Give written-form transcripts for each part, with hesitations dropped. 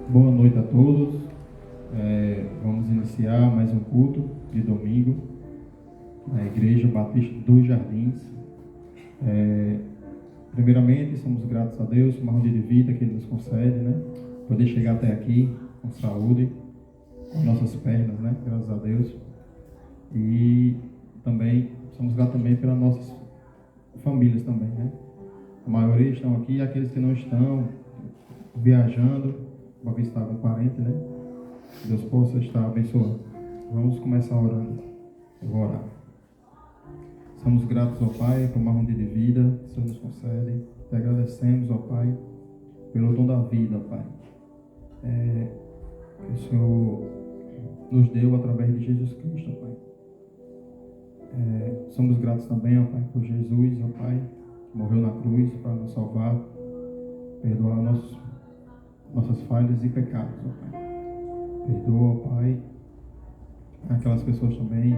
Boa noite a todos. Vamos iniciar mais um culto de domingo na Igreja Batista dos Jardins. Primeiramente, somos gratos a Deus por mais um dia de vida que Ele nos concede, né? Poder chegar até aqui com saúde, com nossas pernas, né? Graças a Deus. E também somos gratos também pelas nossas famílias também, né? A maioria estão aqui, e aqueles que não estão viajando, uma vez está com parente, né? Deus possa estar abençoando. Vamos começar orando. Eu vou orar. Somos gratos, ó Pai, por mais um dia de vida que o Senhor nos concede. Te agradecemos, ó Pai, pelo dom da vida, ó Pai. Que o Senhor nos deu através de Jesus Cristo, ó Pai. Somos gratos também, ó Pai, por Jesus, ó Pai, que morreu na cruz para nos salvar, perdoar nossas falhas e pecados, ó Pai. Perdoa, ó Pai, aquelas pessoas também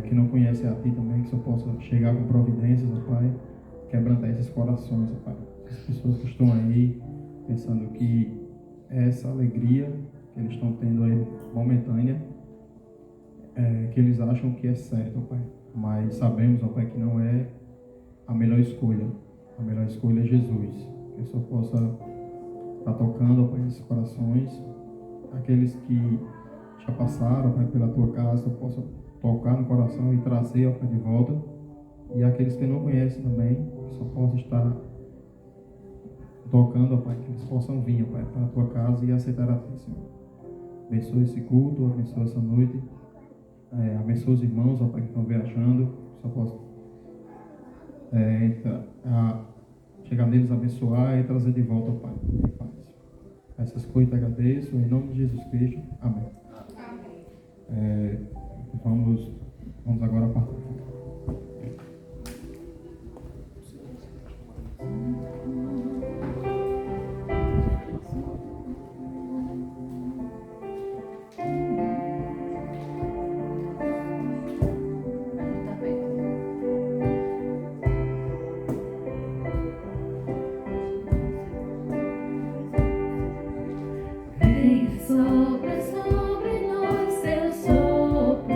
que não conhecem a Ti também, que só possa chegar com providências, ó Pai, quebrantar esses corações, ó Pai. As pessoas que estão aí pensando que essa alegria que eles estão tendo aí momentânea, que eles acham que é certo, ó Pai. Mas sabemos, ó Pai, que não é a melhor escolha. A melhor escolha é Jesus. Que só possa estar tocando, ó Pai, esses corações. Aqueles que já passaram, ó Pai, pela Tua casa, possa tocar no coração e trazer, ó Pai, de volta. E aqueles que não conhecem também, que só possam estar tocando, ó Pai, que eles possam vir, ó Pai, para a Tua casa e aceitar a Ti, Senhor. Abençoa esse culto, abençoa essa noite. Abençoa os irmãos, ó Pai, que estão viajando, que só possam chegar neles, abençoar e trazer de volta, ó Pai, em paz. Essas coisas eu te agradeço, em nome de Jesus Cristo. Amém. Vamos agora para Sobre nós seu sopro,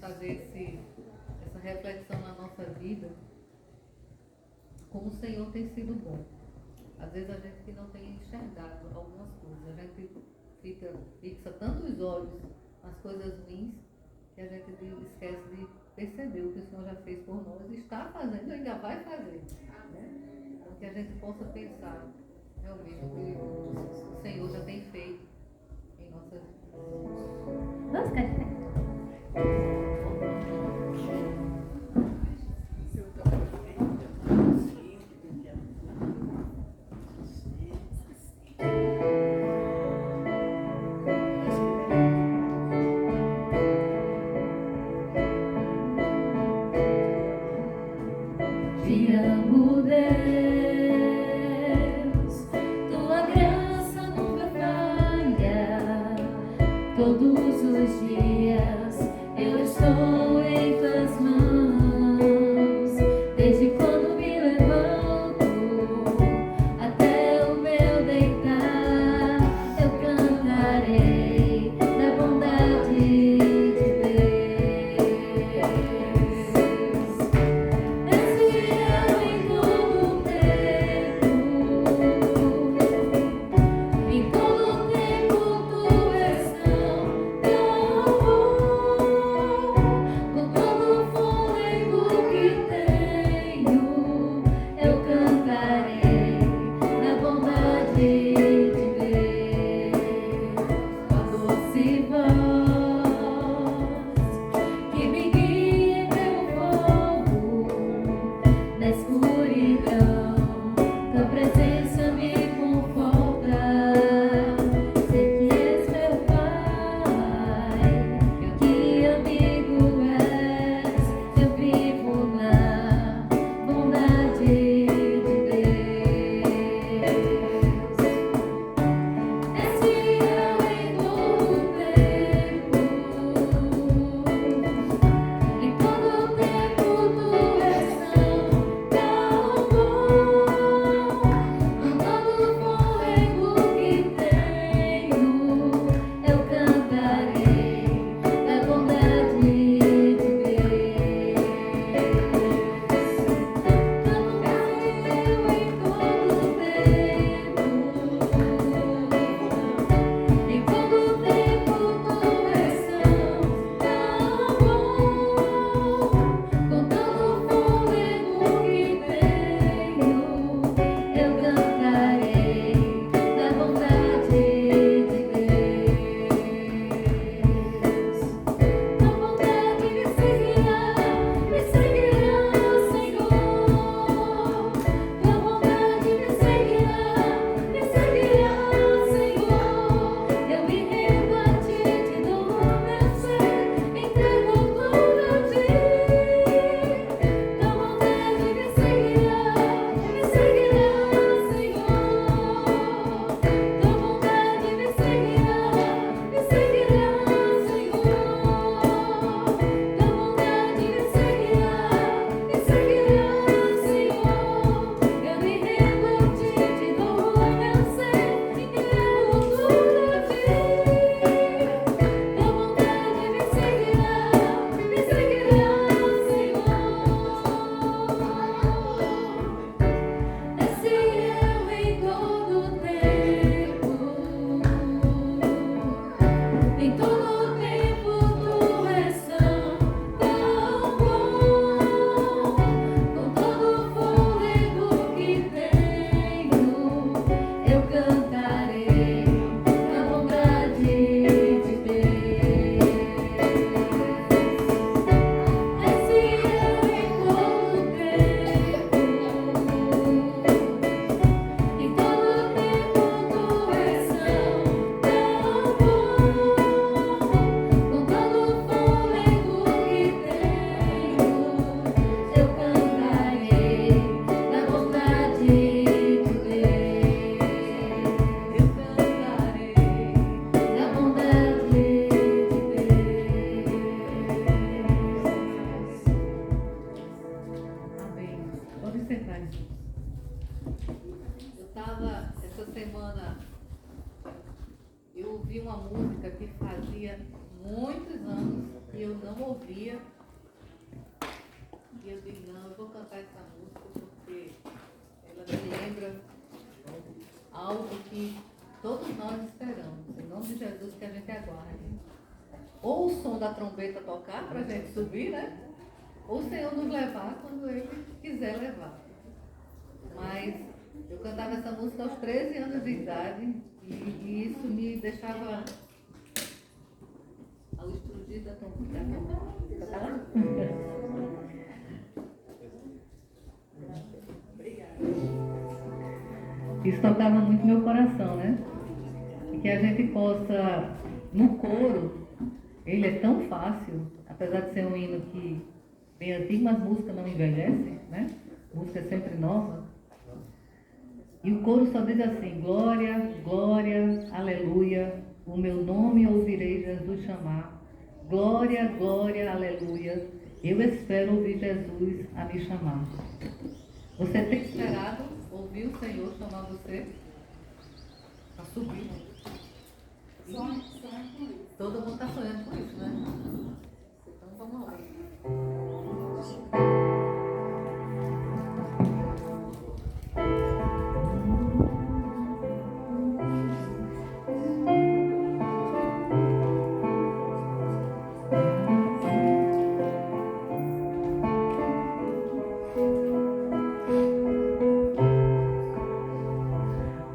fazer essa reflexão na nossa vida, como o Senhor tem sido bom. Às vezes a gente não tem enxergado algumas coisas, a gente fixa tanto os olhos nas coisas ruins que a gente esquece de perceber o que o Senhor já fez por nós, está fazendo e ainda vai fazer. Né? Então que a gente possa pensar realmente o que o Senhor já tem feito em nossas vidas. Vamos ficar de pé. Te amo, Deus, tua graça nunca falha. Todos os dias eu estou em tuas mãos. Desde quando me levanto até o meu deitar, eu cantarei da bondade de Deus. És fiel em todo o tempo, em todo o tempo tu és tão bom. Com todo o fôlego que tenho, eu cantarei da bondade de Deus. A doce voz que me guia em teu fogo, na escuridão, tua presença me conforta. Sei que és meu Pai, que amigo és, eu vivo na bondade de Deus. És fiel em todo o tempo, em todo o tempo tu és tão bom. Com todo o fôlego que tenho, eu cantarei da bondade de Deus. Tão fiel em todo o tempo, em todo o tempo tu és tão bom. Com todo o fôlego que tenho, eu cantarei da bondade de Deus. Tua bondade me seguirá, Senhor. Tua bondade me seguirá, Senhor. Eu me rendo a ti, te dou o meu ser, entrego tudo a ti. Tua bondade me seguirá, Senhor. Tua bondade me seguirá, Senhor. Tua bondade me seguirá, Senhor. Eu me rendo a ti, te dou o meu ser, entrego tudo a ti. Tua bondade me seguirá, Senhor. És fiel em todo o tempo, em todo o tempo tu és tão bom. Com todo o fôlego que tenho, eu cantarei da bondade de Deus. És fiel em todo o tempo, em todo o tempo tu és tão bom. Com todo o fôlego que tenho, eu cantarei da bondade de Deus. Eu cantarei da bondade de Deus. Amém. Pode sentar, irmãos. Eu estava, essa semana, eu ouvi uma música que fazia muitos anos e eu não ouvia. E eu digo, não, eu vou cantar essa música porque ela me lembra algo que todos nós esperamos. Em nome de Jesus, que a gente aguarde. Ou o som da trombeta tocar para a gente subir, né? Ou o Senhor nos levar quando Ele quiser levar. Mas eu cantava essa música aos 13 anos de idade e isso me deixava ao explodir da trombeta. Isso tocava muito meu coração, né? E que a gente possa, no coro, ele é tão fácil, apesar de ser um hino que bem antigo, mas música não envelhece, né? Música é sempre nova. E o coro só diz assim: glória, glória, aleluia, o meu nome ouvirei Jesus chamar. Glória, glória, aleluia, eu espero ouvir Jesus a me chamar. Você tem esperado ouvir o Senhor chamar você a subir? Sonho com isso. Todo mundo está sonhando com isso, né? Então vamos lá.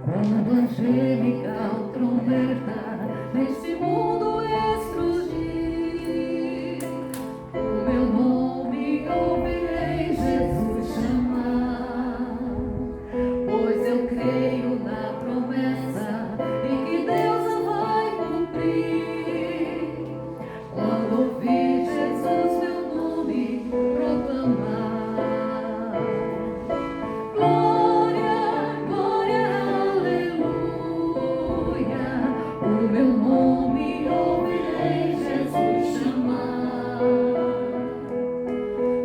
Quando angelical trombeta neste mundo estrugir, o meu nome ouvirei Jesus chamar, pois eu creio na promessa e que Deus a vai cumprir. Quando ouvir Jesus meu nome proclamar. Glória, glória, aleluia, o meu nome ouvirei Jesus chamar.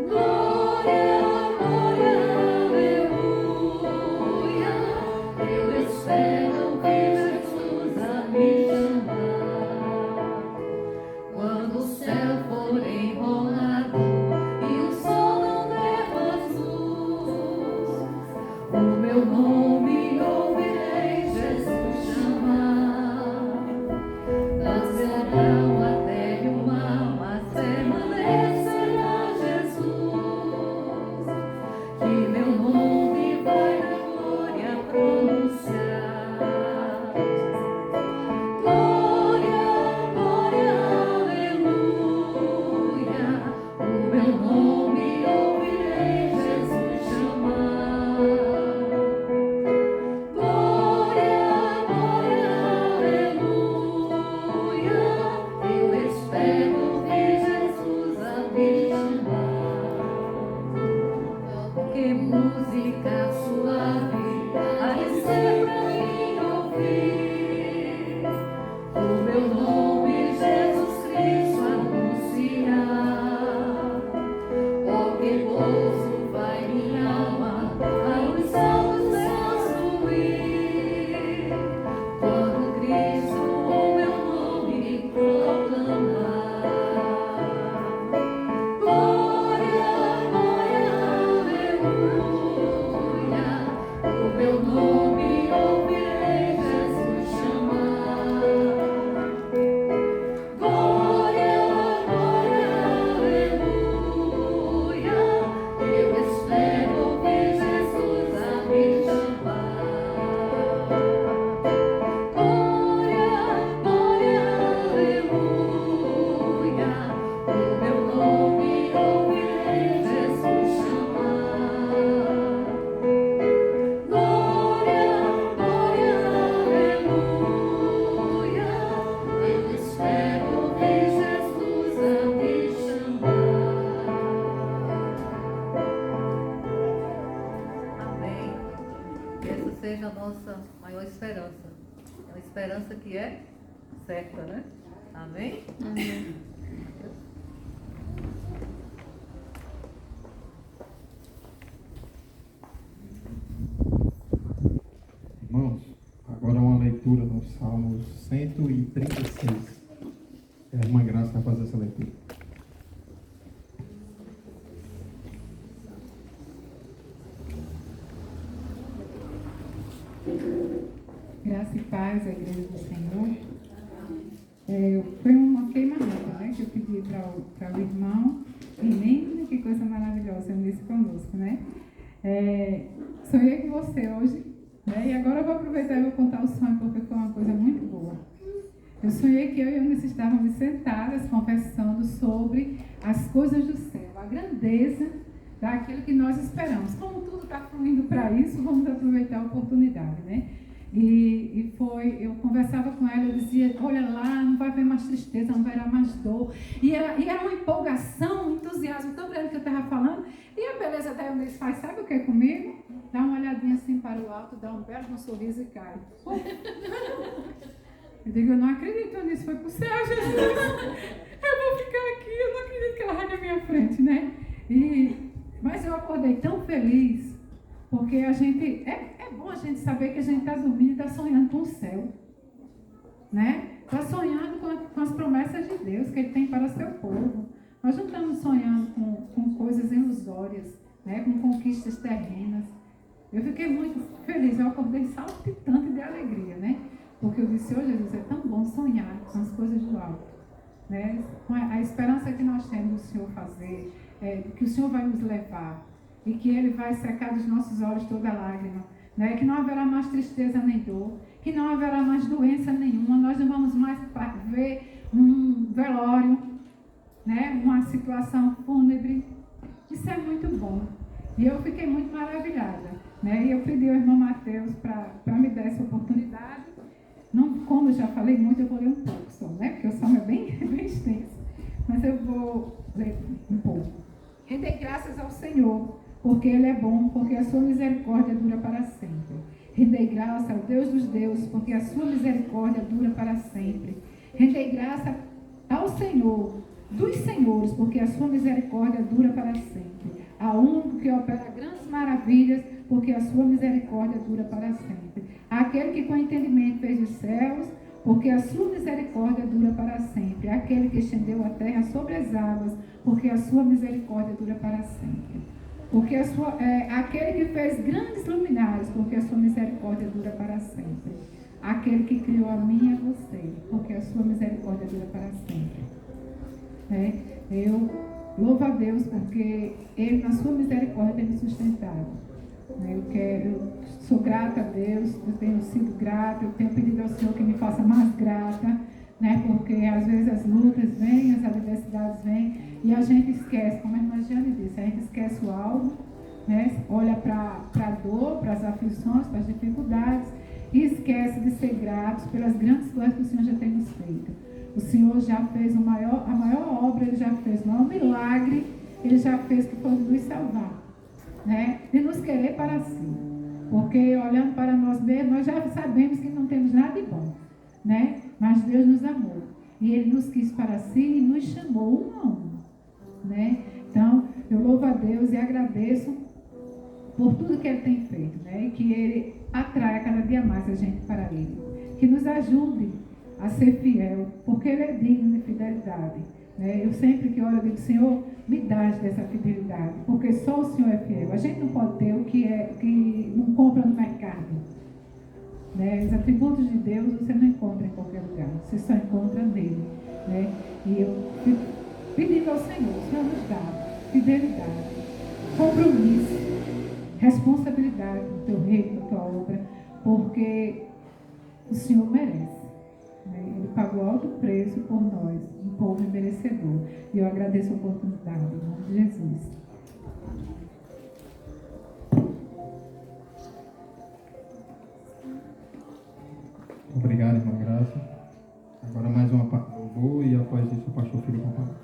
Glória, glória, aleluia, eu espero ouvir Jesus a me chamar. Quando o céu for enrolado e o sol não der mais luz, o meu nome ouvirei Jesus chamar. Nascerão até o mar, mas permanecerá Jesus, que meu nome vai na glória pronunciar. Glória, glória, aleluia, o meu nome ouvirei Jesus chamar. Glória, glória, aleluia, eu espero ouvir Jesus a me chamar. Que música suave a dizer pra mim ouvir, o meu nome Jesus Cristo anunciar. Oh, que gozo vai minha alma anunciar os céus fluir, quando Cristo o meu nome proclamar. Glória, glória, aleluia, o meu nome ouvirei Jesus chamar. Glória, glória, aleluia, eu espero ouvir Jesus a me chamar. Glória, glória, aleluia, o meu nome ouvirei Jesus chamar. Glória, glória, aleluia, eu espero ouvir Jesus a me chamar. Amém. Que essa seja a nossa maior esperança. É uma esperança que é certa, né? Amém? Irmãos, agora uma leitura no Salmo 136. É uma graça para fazer essa leitura. Graça e paz, a igreja do Senhor. Foi uma queima-roupa, né, que eu pedi para o irmão. E nem que coisa maravilhosa ele disse conosco, né? Sonhei com você hoje, né? E agora eu vou aproveitar e vou contar o sonho, porque foi uma coisa muito boa. Eu sonhei que eu e a Eunice estávamos sentadas conversando sobre as coisas do céu, a grandeza daquilo que nós esperamos. Como tudo está fluindo para isso, vamos aproveitar a oportunidade, né? Eu conversava com ela, eu dizia, olha lá, não vai haver mais tristeza, não vai haver mais dor. E era uma empolgação, um entusiasmo tão grande que eu estava falando. E a beleza da Eunice faz, sabe o que é comigo? Dá uma olhadinha assim para o alto, dá um belo sorriso e cai. Eu digo, eu não acredito nisso, foi pro céu, Jesus. Eu vou ficar aqui, eu não acredito que ela vai na minha frente, né? Mas eu acordei tão feliz, porque a gente, é bom a gente saber que a gente está dormindo e está sonhando com o céu, né? Está sonhando com as promessas de Deus que Ele tem para o seu povo. Nós não estamos sonhando com coisas ilusórias, né? Com conquistas terrenas. Eu fiquei muito feliz, eu acordei saltitante de alegria, né? Porque eu disse, oh Jesus, é tão bom sonhar com as coisas do alto, né? Com a esperança que nós temos do Senhor fazer, que o Senhor vai nos levar e que Ele vai secar dos nossos olhos toda lágrima, né? Que não haverá mais tristeza nem dor, que não haverá mais doença nenhuma, nós não vamos mais ver um velório, né? Uma situação fúnebre. Isso é muito bom. E eu fiquei muito maravilhada, né? E eu pedi ao irmão Mateus para me dar essa oportunidade. Não, como eu já falei muito, eu vou ler um pouco só, né? Porque o salmo é bem extenso. Mas eu vou ler um pouco. Rendei graças ao Senhor, porque Ele é bom, porque a sua misericórdia dura para sempre. Rendei graça ao Deus dos deuses, porque a sua misericórdia dura para sempre. Rendei graça ao Senhor dos senhores, porque a sua misericórdia dura para sempre. A único que opera grandes maravilhas, porque a sua misericórdia dura para sempre. Aquele que com entendimento fez os céus, porque a sua misericórdia dura para sempre. Aquele que estendeu a terra sobre as águas, porque a sua misericórdia dura para sempre. Porque aquele que fez grandes luminares, porque a sua misericórdia dura para sempre. Aquele que criou a mim e a você, porque a sua misericórdia dura para sempre. Eu louvo a Deus porque Ele, na sua misericórdia, tem me sustentado. Eu sou grata a Deus, eu tenho sido grata, eu tenho pedido ao Senhor que me faça mais grata, né? Porque às vezes as lutas vêm, as adversidades vêm e a gente esquece, como a irmã Jane disse, a gente esquece o alvo, né? Olha para a dor, para as aflições, para as dificuldades e esquece de ser gratos pelas grandes coisas que o Senhor já tem nos feito. O Senhor já fez a maior obra, Ele já fez, o maior milagre, Ele já fez, que foi nos salvar. Né? De nos querer para si, porque olhando para nós mesmos, nós já sabemos que não temos nada de bom, né? Mas Deus nos amou e Ele nos quis para si e nos chamou um a um, né? Então eu louvo a Deus e agradeço por tudo que Ele tem feito, né? E que Ele atraia cada dia mais a gente para Ele, que nos ajude a ser fiel, porque Ele é digno de fidelidade. Eu sempre que oro, eu digo, Senhor, me dá dessa fidelidade, porque só o Senhor é fiel. A gente não pode ter o que não compra no mercado. Os atributos de Deus você não encontra em qualquer lugar, você só encontra nele. E eu fico pedindo ao Senhor, o Senhor nos dá fidelidade, compromisso, responsabilidade no teu reino, na tua obra, porque o Senhor merece. Ele pagou alto preço por nós, um povo merecedor. E eu agradeço a oportunidade, em nome de Jesus. Obrigado, irmã Graça. Agora mais uma parte do louvor e após isso o pastor Filho com a palavra.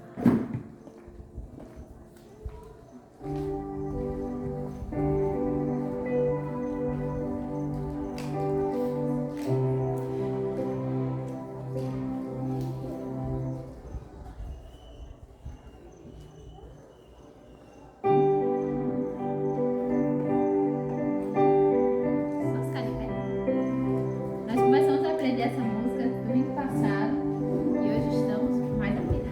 Essa música domingo passado e hoje estamos mais ou menos.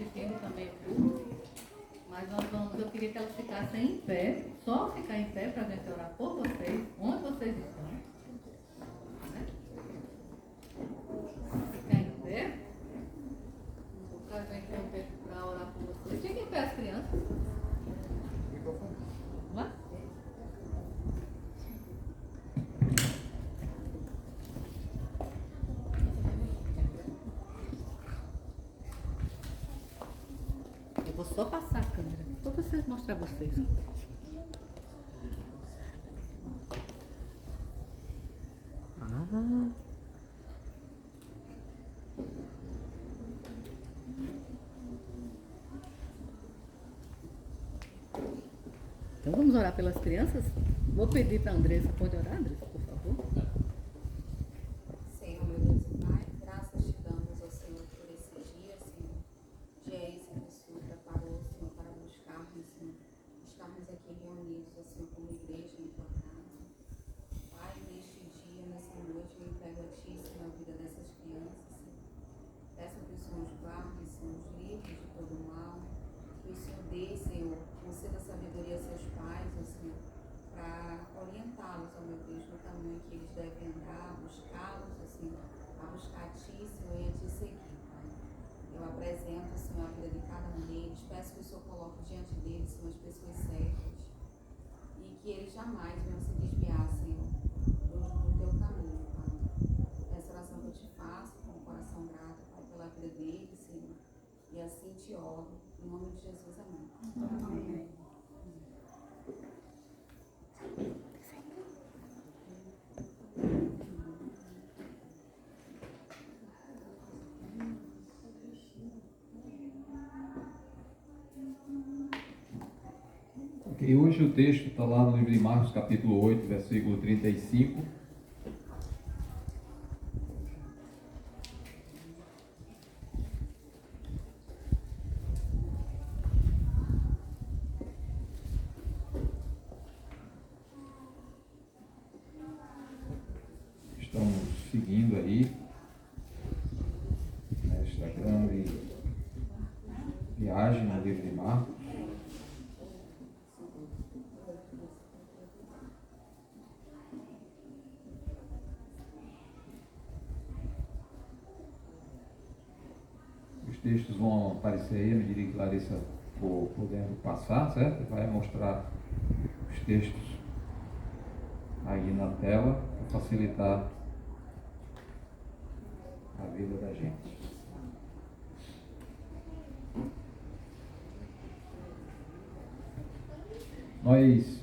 assistindo também o culto, mas eu queria que elas ficassem em pé, só ficar em pé para a gente orar por vocês, onde vocês estão. Né? Ficar em pé, porque a gente tem um tempo para orar por vocês. Fiquem em pé as crianças. Vamos lá? Eu vou só passar a câmera, só para vocês mostrar vocês. Então vamos orar pelas crianças? Vou pedir para a Andressa, pode orar, Andressa, por favor? Senhor, meu Deus e Pai, graças te damos ao Senhor por esse dia, Senhor. Dia esse que o Senhor preparou, Senhor, para buscarmos, Senhor. Estarmos aqui reunidos, Senhor, como igreja em tua casa. Pai, neste dia, nessa noite, eu entrego a ti, Senhor, a vida dessas crianças, Senhor. Peço que o Senhor os guarde, Senhor, os livre de todo mal. Que o Senhor dê, Senhor, conceda sabedoria a seus pais, ó Senhor, para orientá-los, ó meu Deus, no caminho que eles devem andar, buscá-los, ó Senhor, a buscar a Ti, Senhor, e a Te seguir, Pai. Eu apresento, Senhor, a vida de cada um deles, peço que o Senhor coloque diante deles, Senhor, as pessoas certas, e que eles jamais venham se desviar, Senhor, do Teu caminho, Pai. Essa oração que eu te faço, com o coração grato, Pai, pela vida deles, Senhor, e assim te oro, em nome de Jesus, amém. Amém. Ok, hoje o texto está lá no livro de Marcos, capítulo 8, versículo 35. Estamos seguindo aí nesta grande viagem no livro de Marcos. Os textos vão aparecer aí à medida que Larissa for podendo passar, certo? Vai mostrar os textos aí na tela para facilitar a vida da gente. Nós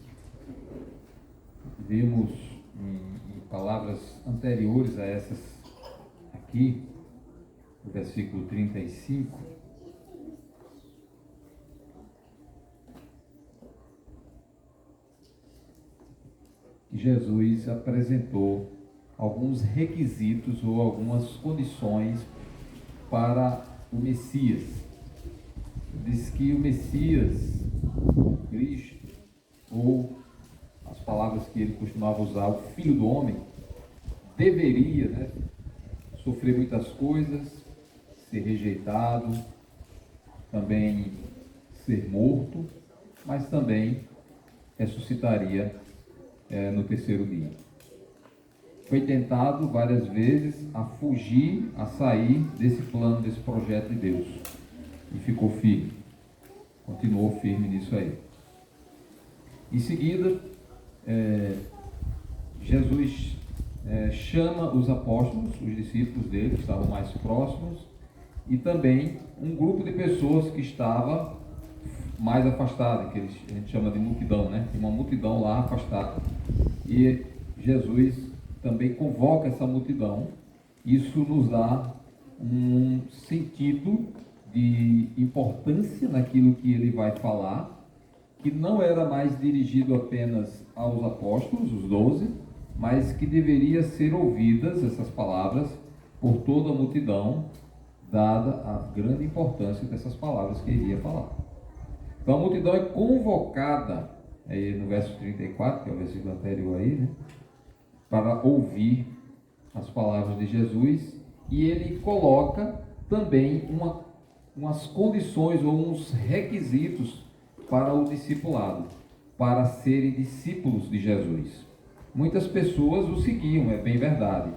vimos em palavras anteriores a essas aqui, no versículo 35, que Jesus apresentou alguns requisitos ou algumas condições para o Messias. Diz que o Messias, o Cristo, ou as palavras que ele costumava usar, o Filho do Homem, deveria, sofrer muitas coisas, ser rejeitado, também ser morto, mas também ressuscitaria no terceiro dia. Foi tentado várias vezes a fugir, a sair desse plano, desse projeto de Deus. E ficou firme. Continuou firme nisso aí. Em seguida, Jesus chama os apóstolos, os discípulos dele, que estavam mais próximos, e também um grupo de pessoas que estava mais afastada, que a gente chama de multidão, né? Tem uma multidão lá afastada. E Jesus também convoca essa multidão. Isso nos dá um sentido de importância naquilo que ele vai falar, que não era mais dirigido apenas aos apóstolos, os 12, mas que deveria ser ouvidas essas palavras por toda a multidão, dada a grande importância dessas palavras que ele iria falar. Então a multidão é convocada, aí no verso 34, que é o versículo anterior aí, para ouvir as palavras de Jesus, e ele coloca também umas condições ou uns requisitos para o discipulado, para serem discípulos de Jesus. Muitas pessoas o seguiam, é bem verdade,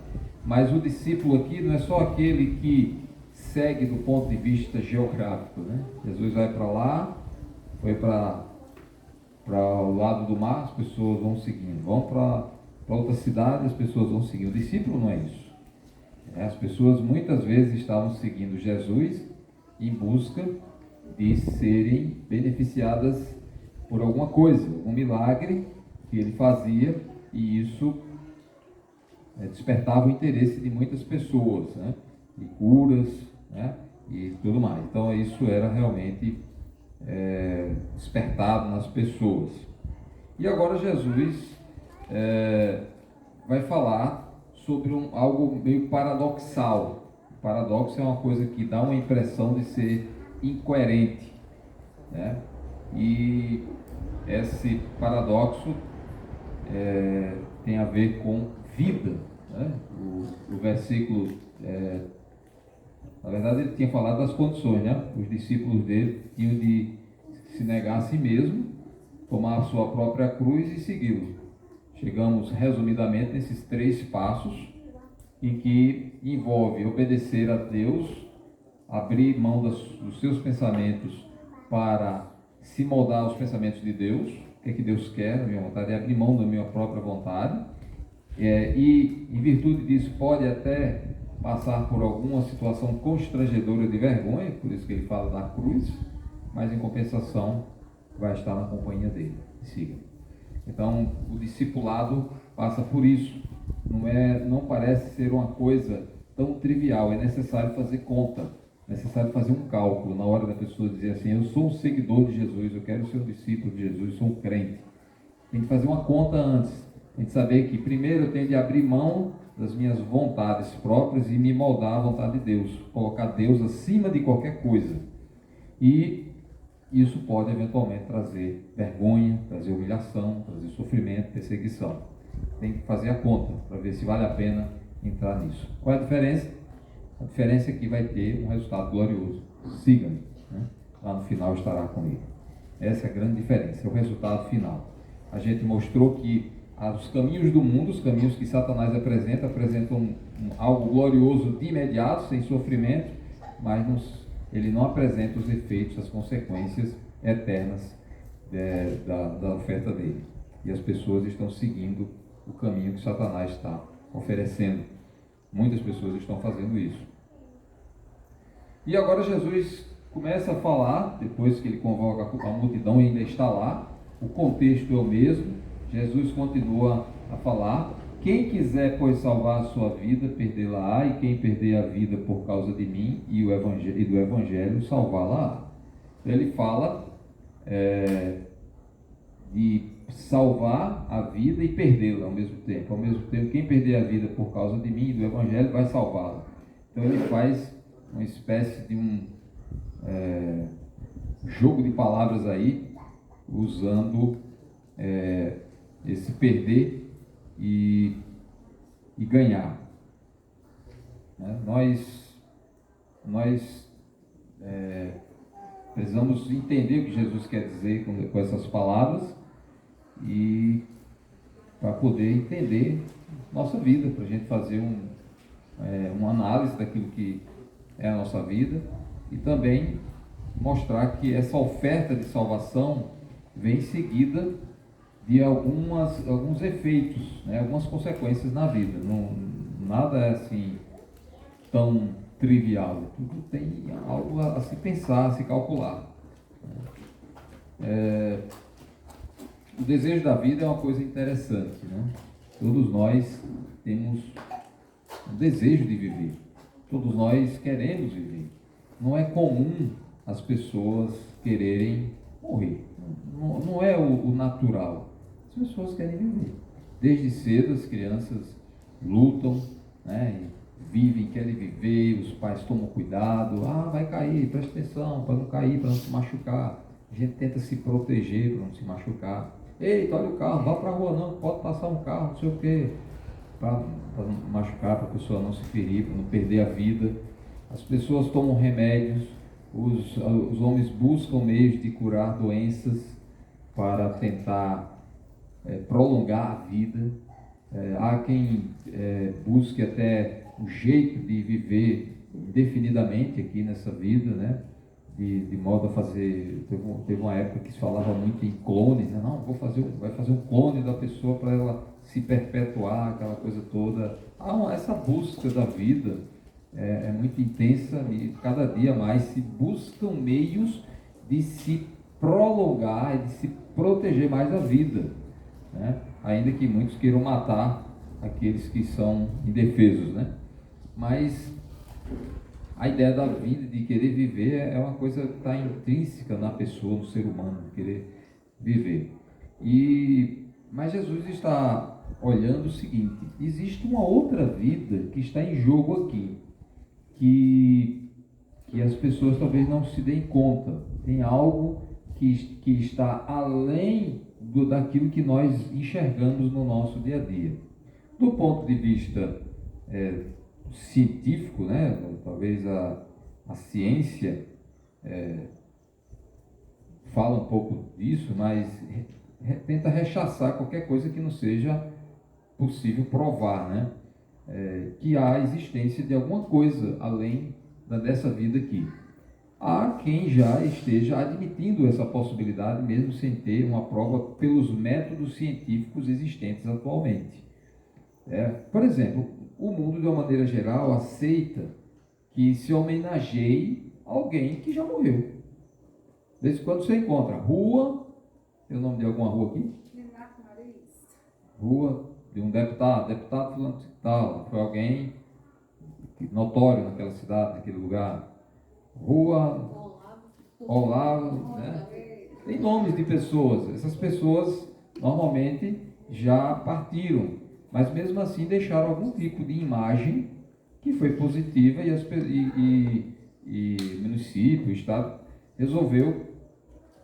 mas o discípulo aqui não é só aquele que segue do ponto de vista geográfico, né? Jesus vai para lá, foi para o lado do mar, as pessoas vão seguindo, vão para outra cidade, as pessoas vão seguindo. O discípulo não é isso. As pessoas muitas vezes estavam seguindo Jesus em busca de serem beneficiadas por alguma coisa, um milagre que ele fazia, e isso despertava o interesse de muitas pessoas, né? De curas, né? E tudo mais. Então isso era realmente despertado nas pessoas. E agora Jesus vai falar sobre algo meio paradoxal. O paradoxo é uma coisa que dá uma impressão de ser incoerente, né? E esse paradoxo tem a ver com vida, né? O versículo, na verdade ele tinha falado das condições, né? Os discípulos dele tinham de se negar a si mesmo, tomar a sua própria cruz e segui-lo. Chegamos resumidamente nesses 3 passos, em que envolve obedecer a Deus, abrir mão dos seus pensamentos para se moldar aos pensamentos de Deus. O que é que Deus quer? A minha vontade é abrir mão da minha própria vontade. E em virtude disso pode até passar por alguma situação constrangedora de vergonha, por isso que ele fala da cruz, mas em compensação vai estar na companhia dele. Siga. Então o discipulado passa por isso. Não parece ser uma coisa tão trivial. É necessário fazer conta, é necessário fazer um cálculo na hora da pessoa dizer assim: eu sou um seguidor de Jesus, eu quero ser um discípulo de Jesus, eu sou um crente. Tem que fazer uma conta antes. Tem que saber que primeiro eu tenho de abrir mão das minhas vontades próprias e me moldar à vontade de Deus, colocar Deus acima de qualquer coisa. E isso pode eventualmente trazer vergonha, trazer humilhação, trazer sofrimento, perseguição. Tem que fazer a conta para ver se vale a pena entrar nisso. Qual é a diferença? A diferença é que vai ter um resultado glorioso. Siga-me, né? Lá no final estará comigo. Essa é a grande diferença, é o resultado final. A gente mostrou que os caminhos do mundo, os caminhos que Satanás apresentam algo glorioso de imediato, sem sofrimento, mas ele não apresenta os efeitos, as consequências eternas da oferta dele. E as pessoas estão seguindo o caminho que Satanás está oferecendo. Muitas pessoas estão fazendo isso. E agora Jesus começa a falar, depois que ele convoca a multidão e ainda está lá, o contexto é o mesmo. Jesus continua a falar: quem quiser, pois, salvar a sua vida, perdê-la-á, e quem perder a vida por causa de mim e do Evangelho, salvá-la-á. Ele fala de salvar a vida e perdê-la ao mesmo tempo. Ao mesmo tempo, quem perder a vida por causa de mim e do Evangelho vai salvá-la. Então ele faz uma espécie de um jogo de palavras aí, usando esse perder e ganhar. Nós precisamos entender o que Jesus quer dizer com essas palavras, e para poder entender nossa vida, para a gente fazer uma análise daquilo que é a nossa vida, e também mostrar que essa oferta de salvação vem seguida de alguns efeitos, né, algumas consequências na vida. Nada é assim tão trivial, tudo tem algo a se pensar, a se calcular. O desejo da vida é uma coisa interessante, né? Todos nós temos um desejo de viver, todos nós queremos viver. Não é comum as pessoas quererem morrer, não é o natural. As pessoas querem viver. Desde cedo as crianças lutam, né? Vivem, querem viver, os pais tomam cuidado. Vai cair, presta atenção para não cair, para não se machucar. A gente tenta se proteger para não se machucar. Eita, olha o carro, não vá para a rua não, pode passar um carro, não sei o quê. Para não machucar, para a pessoa não se ferir, para não perder a vida. As pessoas tomam remédios, os homens buscam meios de curar doenças para tentar prolongar a vida. Há quem busque até um jeito de viver indefinidamente aqui nessa vida, né? De modo a fazer. Teve uma época que se falava muito em clones, né? Não, vai fazer um clone da pessoa para ela se perpetuar, aquela coisa toda. Essa busca da vida é muito intensa e cada dia mais se buscam meios de se prolongar e de se proteger mais a vida, né? Ainda que muitos queiram matar aqueles que são indefesos, né? Mas a ideia da vida, de querer viver, é uma coisa que está intrínseca na pessoa, no ser humano, de querer viver. Mas Jesus está olhando o seguinte: existe uma outra vida que está em jogo aqui, que as pessoas talvez não se deem conta. Tem algo que está além daquilo que nós enxergamos no nosso dia a dia. Do ponto de vista científico, né? Talvez a ciência fala um pouco disso, mas tenta rechaçar qualquer coisa que não seja possível provar, né? Que há a existência de alguma coisa além dessa vida aqui. Há quem já esteja admitindo essa possibilidade, mesmo sem ter uma prova pelos métodos científicos existentes atualmente. Por exemplo, o mundo, de uma maneira geral, aceita que se homenageie alguém que já morreu. Desde quando você encontra rua, tem o nome de alguma rua aqui? Rua de um deputado fulano de tal, foi alguém notório naquela cidade, naquele lugar. Rua Olavo, né? Tem nomes de pessoas. Essas pessoas normalmente já partiram, mas mesmo assim deixaram algum tipo de imagem que foi positiva e o município, o estado, resolveu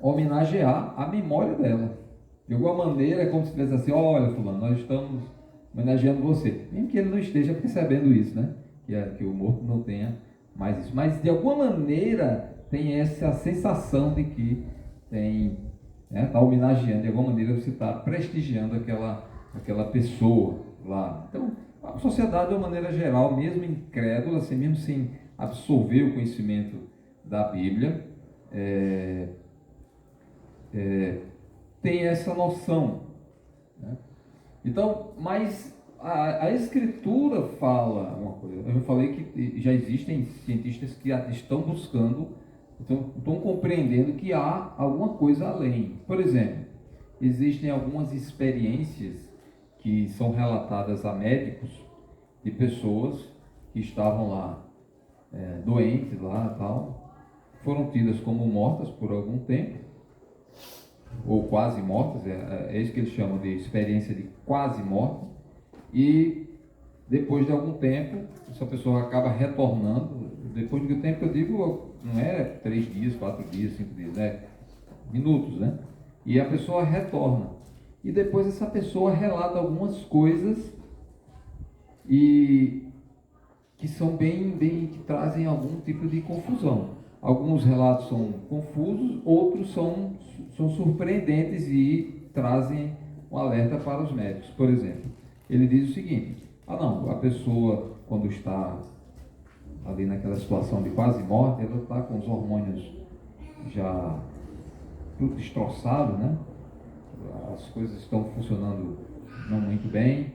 homenagear a memória dela. De alguma maneira é como se tivesse assim: olha, fulano, nós estamos homenageando você. Mesmo que ele não esteja percebendo isso, né? Que o morto não tenha mais isso. Mas de alguma maneira tem essa sensação de que está homenageando, de alguma maneira você está prestigiando aquela pessoa lá. Então, a sociedade, de uma maneira geral, mesmo incrédula, assim, mesmo sem absorver o conhecimento da Bíblia, tem essa noção, né? Então, mas a Escritura fala uma coisa. Eu falei que já existem cientistas que estão buscando, estão compreendendo que há alguma coisa além. Por exemplo, existem algumas experiências que são relatadas a médicos de pessoas que estavam lá doentes lá, tal, foram tidas como mortas por algum tempo, ou quase mortas, é isso que eles chamam de experiência de quase morte, e depois de algum tempo, essa pessoa acaba retornando. Depois do tempo que eu digo, não é 3 dias, 4 dias, 5 dias, minutos, né? E a pessoa retorna. E depois essa pessoa relata algumas coisas que são que trazem algum tipo de confusão. Alguns relatos são confusos, outros são surpreendentes e trazem um alerta para os médicos. Por exemplo, ele diz o seguinte: a pessoa, quando está ali naquela situação de quase morte, ela está com os hormônios já tudo destroçado, né? As coisas estão funcionando não muito bem,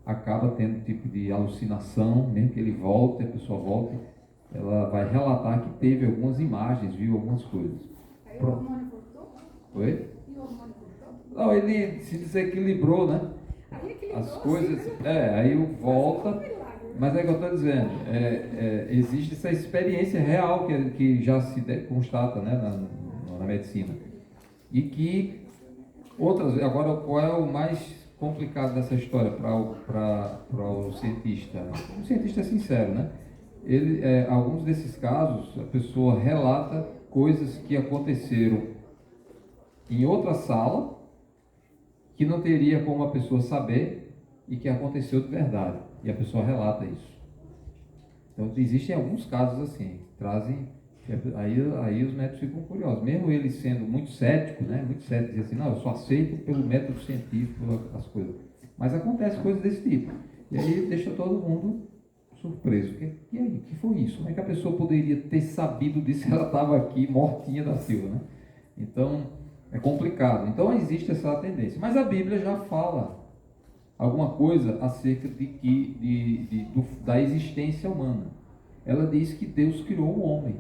acaba tendo um tipo de alucinação, mesmo que ele volte, a pessoa volte, ela vai relatar que teve algumas imagens, viu algumas coisas. Aí o hormônio voltou? Oi? E o hormônio voltou? Não, ele se desequilibrou, né? Aí equilibrou, As coisas, assim, aí volta, milagre. mas é que eu estou dizendo, existe essa experiência real que já se constata, né, na medicina. E que outras, agora qual é o mais complicado dessa história para o cientista? O cientista é sincero, né? Alguns desses casos, a pessoa relata coisas que aconteceram em outra sala, que não teria como a pessoa saber e que aconteceu de verdade. E a pessoa relata isso. Então, existem alguns casos assim, que trazem Aí os médicos ficam curiosos, mesmo ele sendo muito cético, né? Muito cético, diz assim, não, eu só aceito pelo método científico as coisas. Mas acontece coisas desse tipo. E aí deixa todo mundo surpreso. E aí, o que foi isso? Como é que a pessoa poderia ter sabido disso se ela estava aqui mortinha da Silva, né? Então, é complicado. Então, existe essa tendência. Mas a Bíblia já fala alguma coisa acerca da existência humana. Ela diz que Deus criou o homem.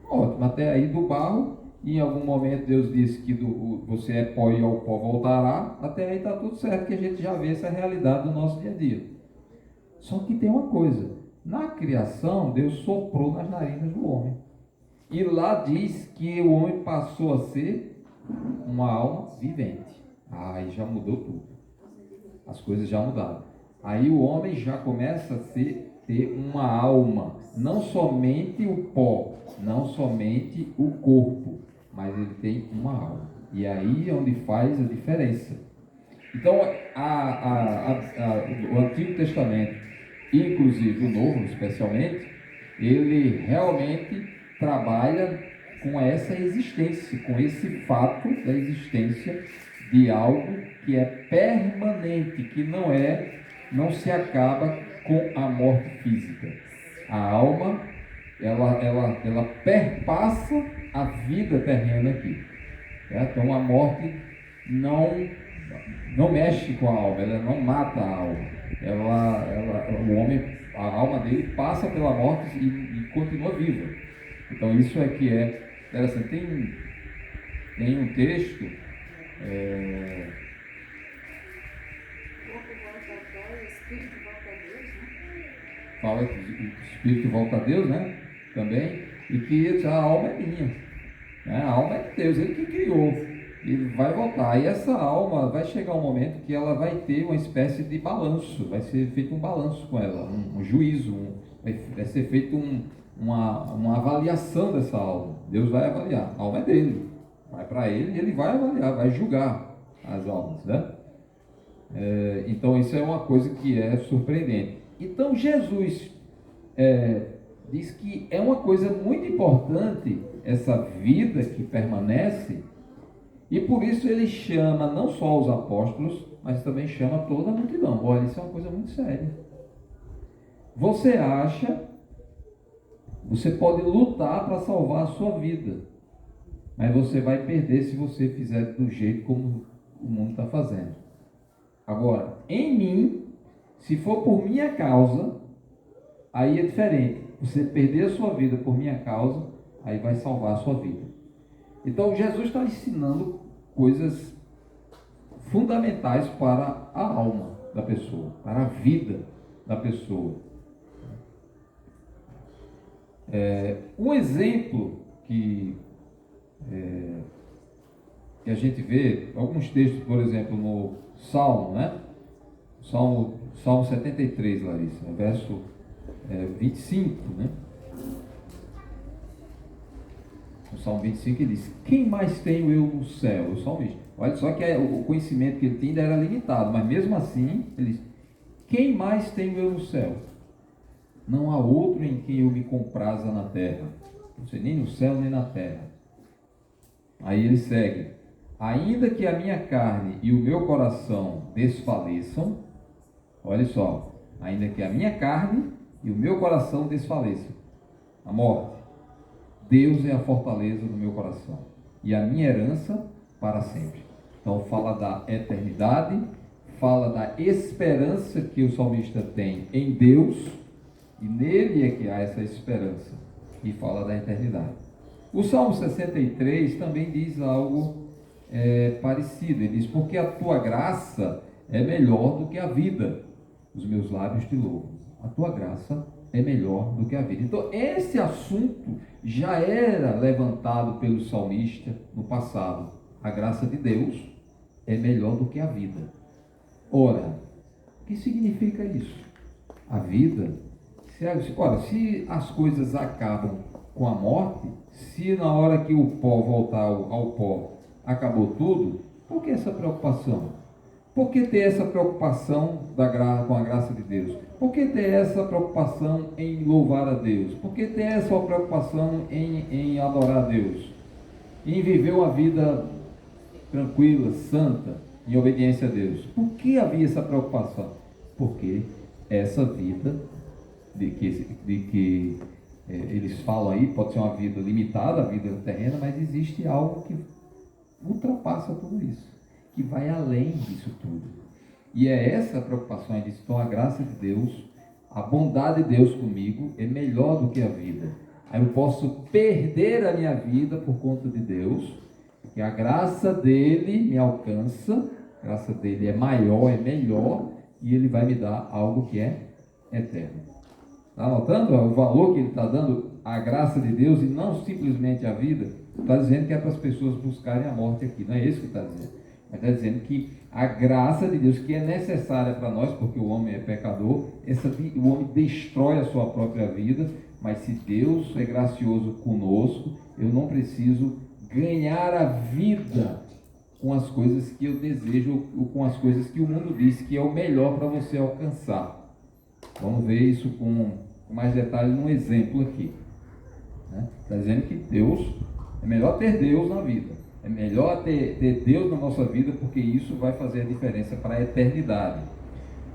Ótimo, até aí do barro, e em algum momento Deus disse que você é pó e ao pó voltará, até aí está tudo certo, que a gente já vê essa realidade do nosso dia a dia. Só que tem uma coisa, na criação Deus soprou nas narinas do homem, e lá diz que o homem passou a ser uma alma vivente. Aí já mudou tudo, as coisas já mudaram. Aí o homem já começa a ter uma alma, não somente o pó, não somente o corpo, mas ele tem uma alma. E aí é onde faz a diferença. Então, o Antigo Testamento, inclusive o Novo especialmente, ele realmente trabalha com essa existência, com esse fato da existência de algo que é permanente, que não se acaba com a morte física. A alma, ela perpassa a vida terrena aqui. Então a morte não mexe com a alma, ela não mata a alma. O homem, a alma dele passa pela morte e continua viva. Então isso é que é interessante. Tem um texto. Fala que o espírito volta a Deus, né? Também, e que a alma é minha, né? A alma é de Deus, ele que criou, ele vai voltar. E essa alma vai chegar um momento que ela vai ter uma espécie de balanço, vai ser feito um balanço com ela, um juízo, vai ser feito uma avaliação dessa alma. Deus vai avaliar, a alma é dele, vai para ele e ele vai avaliar, vai julgar as almas, né? Então isso é uma coisa que é surpreendente. Então Jesus diz que é uma coisa muito importante essa vida que permanece, e por isso ele chama não só os apóstolos, mas também chama toda a multidão. Olha, isso é uma coisa muito séria. Você pode lutar para salvar a sua vida, mas você vai perder se você fizer do jeito como o mundo está fazendo. Agora, em mim, se for por minha causa, aí é diferente. Você perder a sua vida por minha causa, aí vai salvar a sua vida. Então Jesus está ensinando coisas fundamentais para a alma da pessoa, para a vida da pessoa. Um exemplo que a gente vê, alguns textos, por exemplo, no Salmo, né? Salmo 73, Larissa, verso 25, né? O Salmo 25 ele diz: quem mais tenho eu no céu? O salmista. Olha só que o conhecimento que ele tinha ainda era limitado, mas mesmo assim, ele diz: quem mais tenho eu no céu? Não há outro em quem eu me compraza na terra. Não sei, nem no céu nem na terra. Aí ele segue: ainda que a minha carne e o meu coração desfaleçam, olha só, ainda que a minha carne e o meu coração desfaleçam, a morte, Deus é a fortaleza do meu coração e a minha herança para sempre. Então fala da eternidade, fala da esperança que o salmista tem em Deus, e nele é que há essa esperança, e fala da eternidade. O Salmo 63 também diz algo parecido. Ele diz: porque a tua graça é melhor do que a vida, os meus lábios te louvam. A tua graça é melhor do que a vida. Então esse assunto já era levantado pelo salmista no passado. A graça de Deus é melhor do que a vida. Ora, o que significa isso? A vida, se as coisas acabam com a morte, se na hora que o pó voltar ao pó acabou tudo, por que essa preocupação? Por que ter essa preocupação com a graça de Deus? Por que ter essa preocupação em louvar a Deus? Por que ter essa preocupação em adorar a Deus? Em viver uma vida tranquila, santa, em obediência a Deus? Por que havia essa preocupação? Porque essa vida de que eles falam aí, pode ser uma vida limitada, a vida terrena, mas existe algo que ultrapassa tudo isso, que vai além disso tudo. E é essa a preocupação, ele diz, então a graça de Deus, a bondade de Deus comigo é melhor do que a vida. Aí eu posso perder a minha vida por conta de Deus, porque a graça dele me alcança, a graça dele é maior, é melhor, e ele vai me dar algo que é eterno. Está notando o valor que ele está dando à graça de Deus e não simplesmente à vida? Está dizendo que é para as pessoas buscarem a morte aqui, não é isso que está dizendo. Mas está dizendo que a graça de Deus, que é necessária para nós, porque o homem é pecador, o homem destrói a sua própria vida, mas se Deus é gracioso conosco, eu não preciso ganhar a vida com as coisas que eu desejo ou com as coisas que o mundo diz que é o melhor para você alcançar. Vamos ver isso com mais detalhe num exemplo aqui. Está dizendo que Deus, é melhor ter Deus na vida. É melhor ter Deus na nossa vida, porque isso vai fazer a diferença para a eternidade.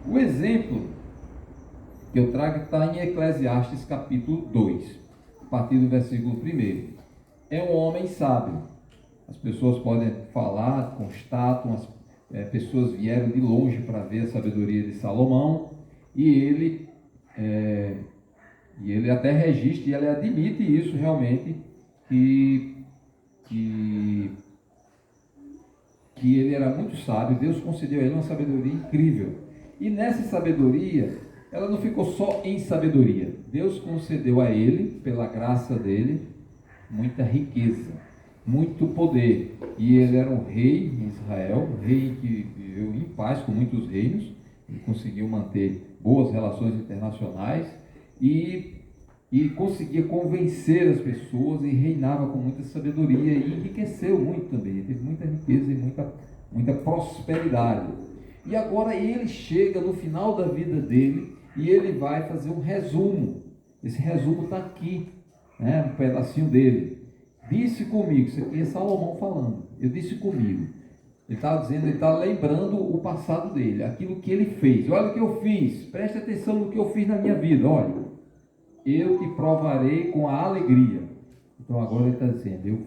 O exemplo que eu trago está em Eclesiastes capítulo 2, a partir do versículo 1. É um homem sábio. As pessoas podem falar, constatam, as pessoas vieram de longe para ver a sabedoria de Salomão, e ele até registra, e ele admite isso realmente, que ele era muito sábio. Deus concedeu a ele uma sabedoria incrível. E nessa sabedoria, ela não ficou só em sabedoria. Deus concedeu a ele, pela graça dele, muita riqueza, muito poder. E ele era um rei em Israel, um rei que viveu em paz com muitos reinos. Ele conseguiu manter boas relações internacionais e conseguia convencer as pessoas e reinava com muita sabedoria e enriqueceu muito também. Ele teve muita riqueza e muita prosperidade. E agora ele chega no final da vida dele e ele vai fazer um resumo. Esse resumo está aqui, um pedacinho dele. Disse comigo, isso aqui é Salomão falando. Eu disse comigo. Ele está dizendo, ele está lembrando o passado dele, aquilo que ele fez. Olha o que eu fiz, preste atenção no que eu fiz na minha vida. Olha, eu te provarei com a alegria. Então agora ele está dizendo,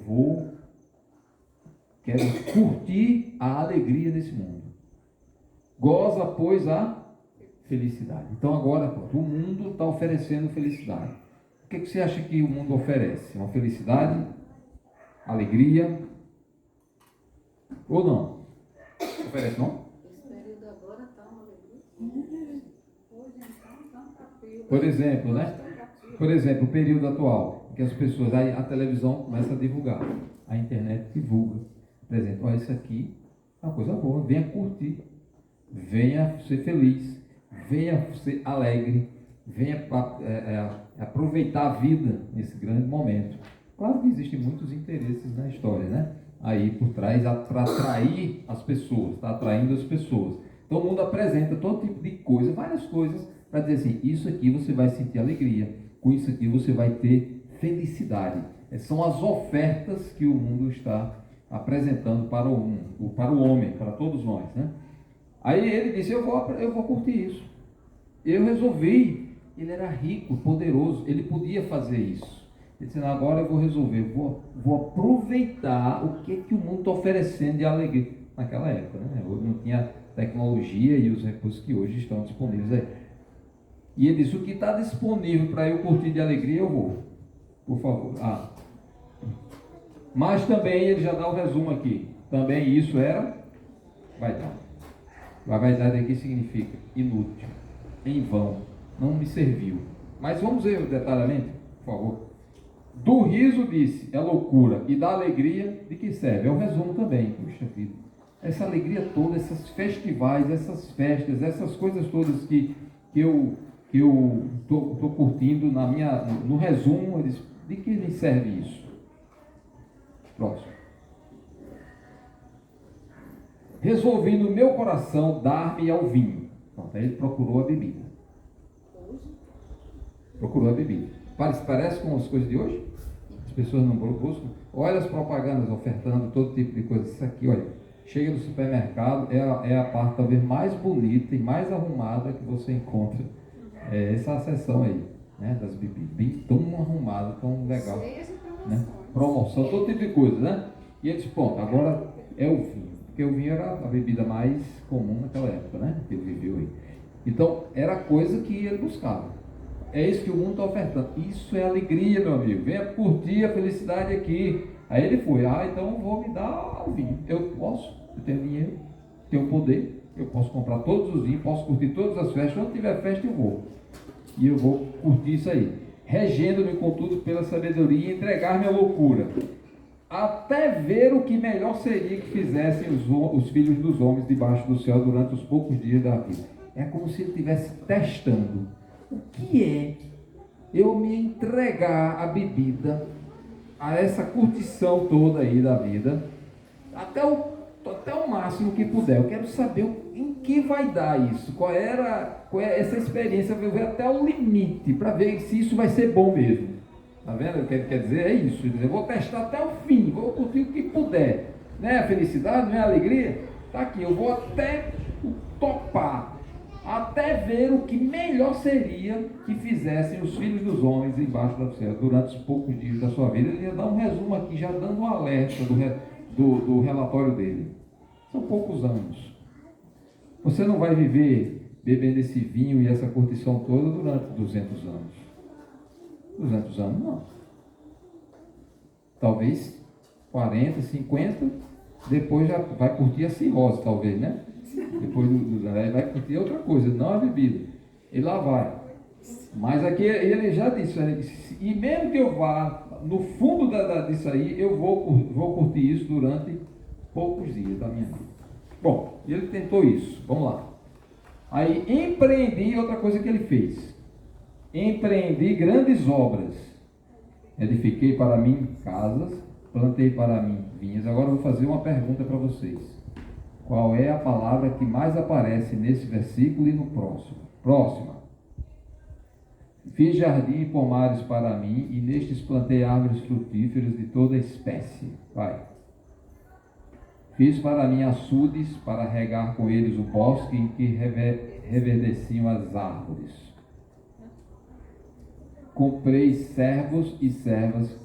quero curtir a alegria desse mundo. Goza, pois, a felicidade. Então agora, pronto, o mundo está oferecendo felicidade. O que você acha que o mundo oferece? Uma felicidade? Alegria? Ou não? Oferece não? Esse período agora está uma alegria. Por exemplo, Por exemplo, o período atual, que as pessoas, a televisão começa a divulgar, a internet divulga. Por exemplo, olha, isso aqui é uma coisa boa, venha curtir, venha ser feliz, venha ser alegre, venha aproveitar a vida nesse grande momento. Claro que existem muitos interesses na história, aí por trás, para atrair as pessoas, está atraindo as pessoas. Então o mundo apresenta todo tipo de coisa, várias coisas, para dizer assim, isso aqui você vai sentir alegria, com isso aqui você vai ter felicidade. São as ofertas que o mundo está apresentando para o homem, para todos nós, Aí ele disse, eu vou curtir isso. Eu resolvi. Ele era rico, poderoso, ele podia fazer isso. Ele disse, agora eu vou resolver, vou aproveitar o que o mundo está oferecendo de alegria. Naquela época, Hoje não tinha tecnologia e os recursos que hoje estão disponíveis aí. E ele disse, o que está disponível para eu curtir de alegria, eu vou. Por favor. Mas também ele já dá o resumo aqui. Também isso era vaidade. A vaidade aqui significa inútil, em vão, não me serviu. Mas vamos ver detalhadamente, por favor. Do riso, disse, é loucura, e da alegria, de que serve? É o resumo também. Puxa vida, essa alegria toda, esses festivais, essas festas, essas coisas todas que eu estou curtindo no resumo, ele diz, de que me serve isso? Próximo. Resolvi no meu coração dar-me ao vinho. Pronto, aí ele procurou a bebida. Procurou a bebida. Parece com as coisas de hoje? As pessoas não buscam. Olha as propagandas ofertando todo tipo de coisa. Isso aqui, olha, chega no supermercado, é a parte talvez mais bonita e mais arrumada que você encontra. É essa seção aí, né, das bebidas. Bem tão arrumada, tão legal. Cheias de Né? promoções. Promoção, todo tipo de coisa, né? E eles, pronto, agora é o vinho. Porque o vinho era a bebida mais comum naquela época, né? Que ele viveu aí. Então, era a coisa que ele buscava. É isso que o mundo está ofertando. Isso é alegria, meu amigo. Venha curtir a felicidade aqui. Aí ele foi, então eu vou me dar o vinho. Eu posso, eu tenho dinheiro, tenho poder, eu posso comprar todos os vinhos, posso curtir todas as festas. Quando tiver festa, eu vou. E eu vou curtir isso aí. Regendo-me, contudo, pela sabedoria e entregar-me à loucura. Até ver o que melhor seria que fizessem os filhos dos homens debaixo do céu durante os poucos dias da vida. É como se ele estivesse testando. O que é eu me entregar à bebida, a essa curtição toda aí da vida, até o máximo que puder. Eu quero saber em que vai dar isso, qual é essa experiência, eu vou ver até o limite, para ver se isso vai ser bom mesmo. Está vendo o que ele quer dizer? É isso. Eu vou testar até o fim, vou curtir o que puder. Não é a felicidade, não é a alegria? Está aqui, eu vou até topar, até ver o que melhor seria que fizessem os filhos dos homens embaixo do céu durante os poucos dias da sua vida. Ele ia dar um resumo aqui, já dando um alerta do relatório dele. São poucos anos. Você não vai viver bebendo esse vinho e essa curtição toda durante 200 anos. 200 anos não. Talvez 40, 50, depois já vai curtir a cirrose, talvez, né? Depois aí vai curtir outra coisa, não a bebida. E lá vai. Mas aqui ele já disse, e mesmo que eu vá no fundo disso aí, eu vou curtir isso durante poucos dias da minha vida. Bom, ele tentou isso, vamos lá. Aí empreendi, outra coisa que ele fez. Empreendi grandes obras. Edifiquei para mim casas, plantei para mim vinhas. Agora eu vou fazer uma pergunta para vocês. Qual é a palavra que mais aparece nesse versículo e no próximo? Próxima. Fiz jardim e pomares para mim, e nestes plantei árvores frutíferas de toda espécie. Vai. Fiz para mim açudes, para regar com eles o bosque em que reverdeciam as árvores. Comprei servos e servas.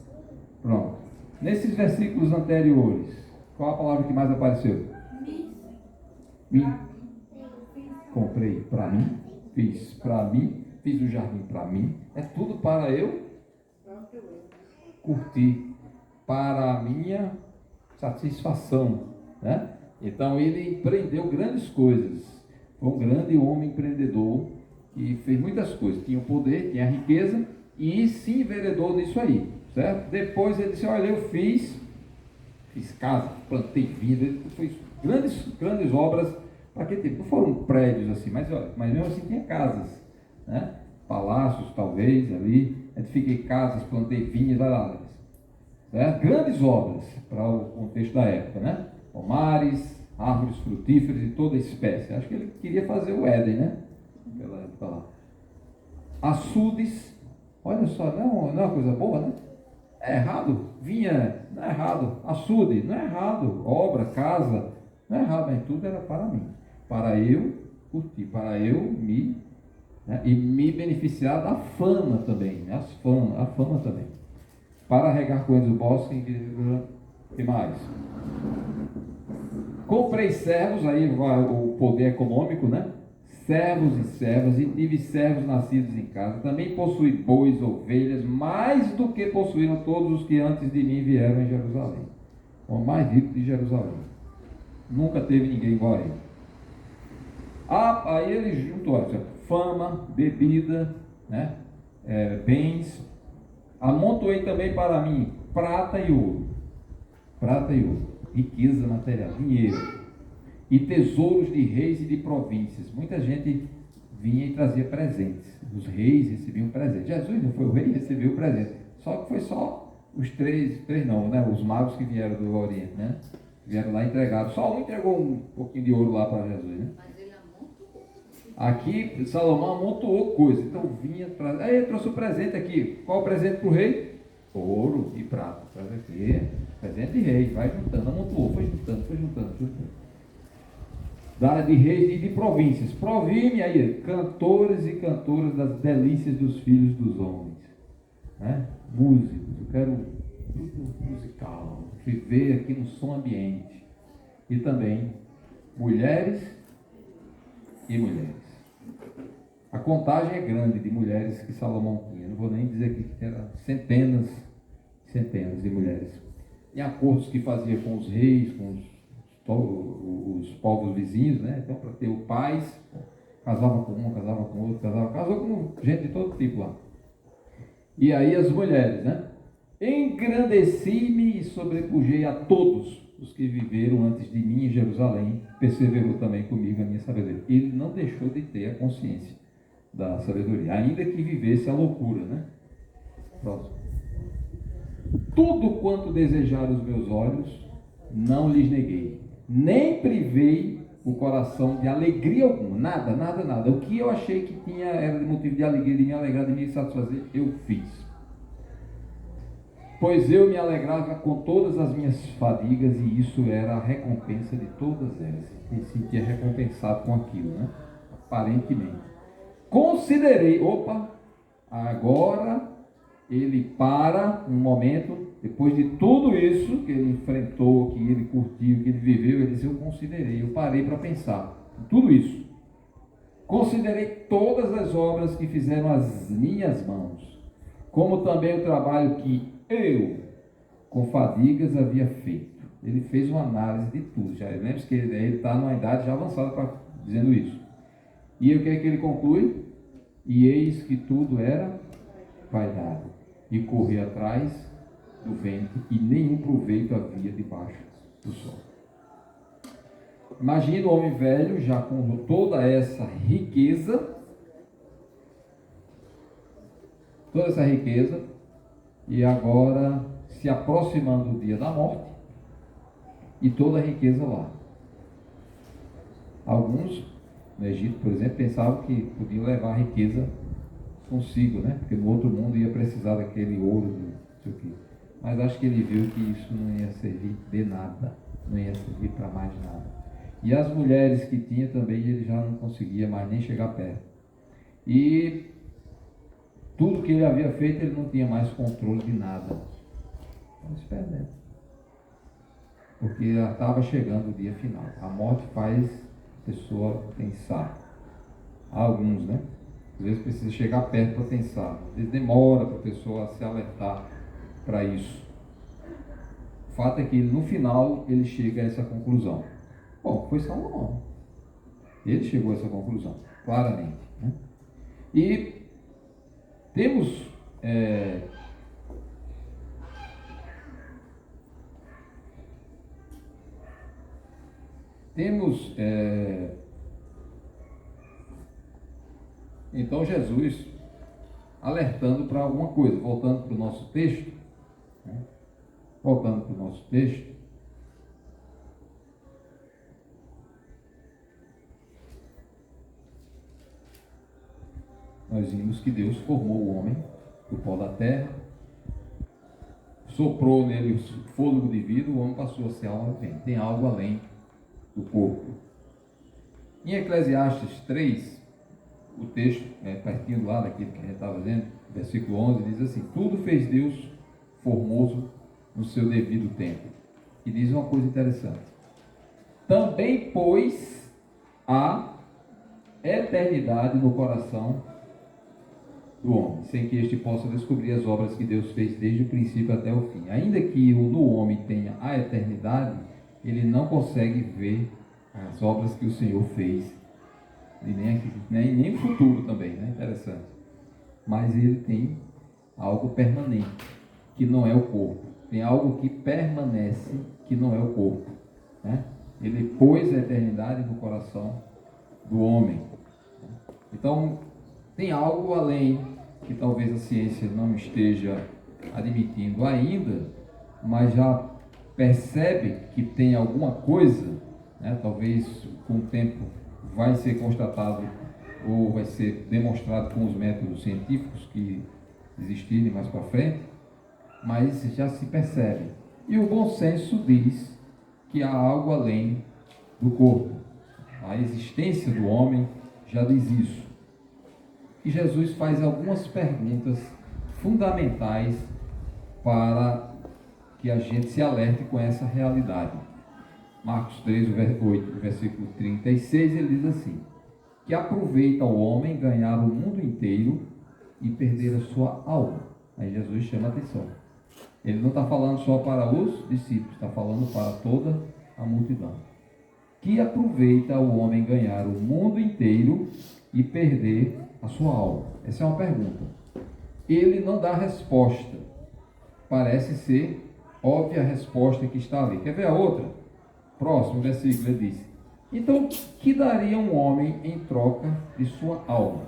Pronto. Nesses versículos anteriores, qual a palavra que mais apareceu? Mim. Comprei para mim, fiz para mim, fiz o jardim para mim. É tudo para eu curtir, para a minha satisfação, né? Então ele empreendeu grandes coisas. Foi um grande homem empreendedor e fez muitas coisas. Tinha o poder, tinha a riqueza e se enveredou nisso aí, certo? Depois ele disse, olha, eu fiz casa, plantei vida, ele fez grandes obras. Para que tipo? Não foram prédios assim, mas mesmo assim tinha casas, né? Palácios talvez ali, edifiquei casas, plantei vinhas, certo? Grandes obras para o contexto da época, né? Pomares, árvores frutíferas de toda espécie. Acho que ele queria fazer o Éden, né? Naquela época lá. Açudes, olha só, não é uma coisa boa, né? É errado, vinha, não é errado, açude, não é errado, obra, casa, não é errado, mas tudo era para mim, para eu curtir, para eu me, né, e me beneficiar da fama também, né, a fama também, para regar com eles o bosque, que mais? Comprei servos, aí vai o poder econômico, né? Servos e servas, e tive servos nascidos em casa. Também possuí bois, ovelhas, mais do que possuíram todos os que antes de mim vieram em Jerusalém. O mais rico de Jerusalém. Nunca teve ninguém igual a ele. Aí ele juntou, olha, fama, bebida, né? Bens. Amontoei também para mim prata e ouro. Prata e ouro. Riqueza material, dinheiro. E tesouros de reis e de províncias. Muita gente vinha e trazia presentes. Os reis recebiam presentes. Jesus não foi o rei, recebeu o presente. Só que foi só os três não, né? Os magos que vieram do Oriente, né? Vieram lá e entregaram. Só um entregou um pouquinho de ouro lá para Jesus, né? Mas ele amontoou. Aqui, Salomão amontoou coisa. Então vinha, trouxe o presente aqui. Qual o presente para o rei? Ouro e prata. Traz aqui. Presente de rei. Vai juntando, amontoou. Foi juntando. Da área de reis e de províncias. Provime aí, cantores e cantoras das delícias dos filhos dos homens. Né? Músicos. Eu quero tudo musical. Viver aqui no som ambiente. E também mulheres e mulheres. A contagem é grande de mulheres que Salomão tinha. Não vou nem dizer aqui que eram centenas de mulheres. Em acordos que fazia com os reis, com os povos vizinhos, né? Então, para ter o paz, casava com um, casava com outro, casou com gente de todo tipo lá. E aí as mulheres, né? Engrandeci-me e sobrepujei a todos os que viveram antes de mim em Jerusalém, perseverou também comigo a minha sabedoria. Ele não deixou de ter a consciência da sabedoria, ainda que vivesse a loucura, né? Próximo. Tudo quanto desejaram os meus olhos, não lhes neguei, nem privei o coração de alegria alguma, nada. O que eu achei que tinha era de motivo de alegria, de me alegrar, de me satisfazer, eu fiz. Pois eu me alegrava com todas as minhas fadigas, e isso era a recompensa de todas elas. Me sentia recompensado com aquilo, né? Aparentemente. Considerei, agora ele para um momento, depois de tudo isso que ele enfrentou, que ele curtiu, que ele viveu, ele disse, eu parei para pensar em tudo isso. Considerei todas as obras que fizeram as minhas mãos, como também o trabalho que eu, com fadigas, havia feito. Ele fez uma análise de tudo. Já lembra que ele está numa idade já avançada dizendo isso. E o que é que ele conclui? E eis que tudo era vaidade, e corria atrás do vento, e nenhum proveito havia debaixo do sol. Imagina o homem velho, já com toda essa riqueza, e agora se aproximando do dia da morte, e toda a riqueza lá. Alguns, no Egito, por exemplo, pensavam que podiam levar a riqueza consigo, né? Porque no outro mundo ia precisar daquele ouro, não sei o quê. Mas acho que ele viu que isso não ia servir de nada, não ia servir para mais nada. E as mulheres que tinha também, ele já não conseguia mais nem chegar perto. E tudo que ele havia feito, ele não tinha mais controle de nada. Vamos perdendo. Porque já estava chegando o dia final. A morte faz a pessoa pensar. Há alguns, né? Às vezes precisa chegar perto para pensar. Às vezes demora para a pessoa se alertar para isso. O fato é que no final ele chega a essa conclusão. Bom, foi Salomão. Ele chegou a essa conclusão, claramente, né? E temos então Jesus alertando para alguma coisa, voltando para o nosso texto, né? Nós vimos que Deus formou o homem do pó da terra, soprou nele o fôlego de vida, o homem passou a ser alma vivente. Tem algo além do corpo. Em Eclesiastes 3, o texto, partindo lá daquilo que a gente estava vendo, versículo 11, diz assim: tudo fez Deus formoso no seu devido tempo. E diz uma coisa interessante: também pôs a eternidade no coração do homem, sem que este possa descobrir as obras que Deus fez desde o princípio até o fim. Ainda que no homem tenha a eternidade, ele não consegue ver as obras que o Senhor fez, e nem o futuro também, né? Interessante. Mas ele tem algo permanente, que não é o corpo. Tem algo que permanece, que não é o corpo, né? Ele pôs a eternidade no coração do homem. Então, tem algo além que talvez a ciência não esteja admitindo ainda, mas já percebe que tem alguma coisa, né? Talvez com o tempo vai ser constatado ou vai ser demonstrado com os métodos científicos que existirem mais para frente, mas já se percebe. E o bom senso diz que há algo além do corpo. A existência do homem já diz isso. E Jesus faz algumas perguntas fundamentais para que a gente se alerte com essa realidade. Marcos 3, 8, versículo 36, ele diz assim: que aproveita o homem ganhar o mundo inteiro e perder a sua alma. Aí Jesus chama a atenção. Ele não está falando só para os discípulos, está falando para toda a multidão. Que aproveita o homem ganhar o mundo inteiro e perder a sua alma? Essa é uma pergunta. Ele não dá resposta. Parece ser óbvia a resposta que está ali. Quer ver a outra? Próximo versículo, ele diz: então, que daria um homem em troca de sua alma?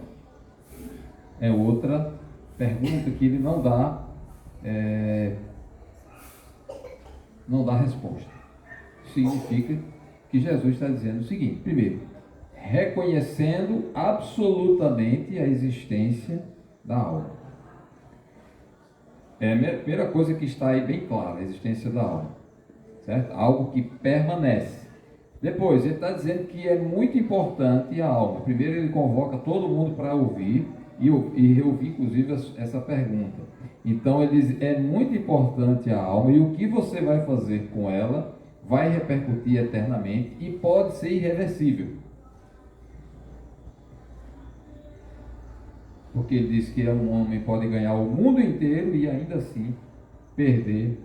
É outra pergunta que ele não dá resposta. Significa que Jesus está dizendo o seguinte: primeiro, reconhecendo absolutamente a existência da alma. É a primeira coisa que está aí bem clara, a existência da alma, certo? Algo que permanece. Depois, ele está dizendo que é muito importante a alma. Primeiro, ele convoca todo mundo para ouvir, e ouvir, inclusive, essa pergunta. Então, ele diz, é muito importante a alma, e o que você vai fazer com ela vai repercutir eternamente e pode ser irreversível. Porque ele diz que um homem pode ganhar o mundo inteiro e ainda assim perder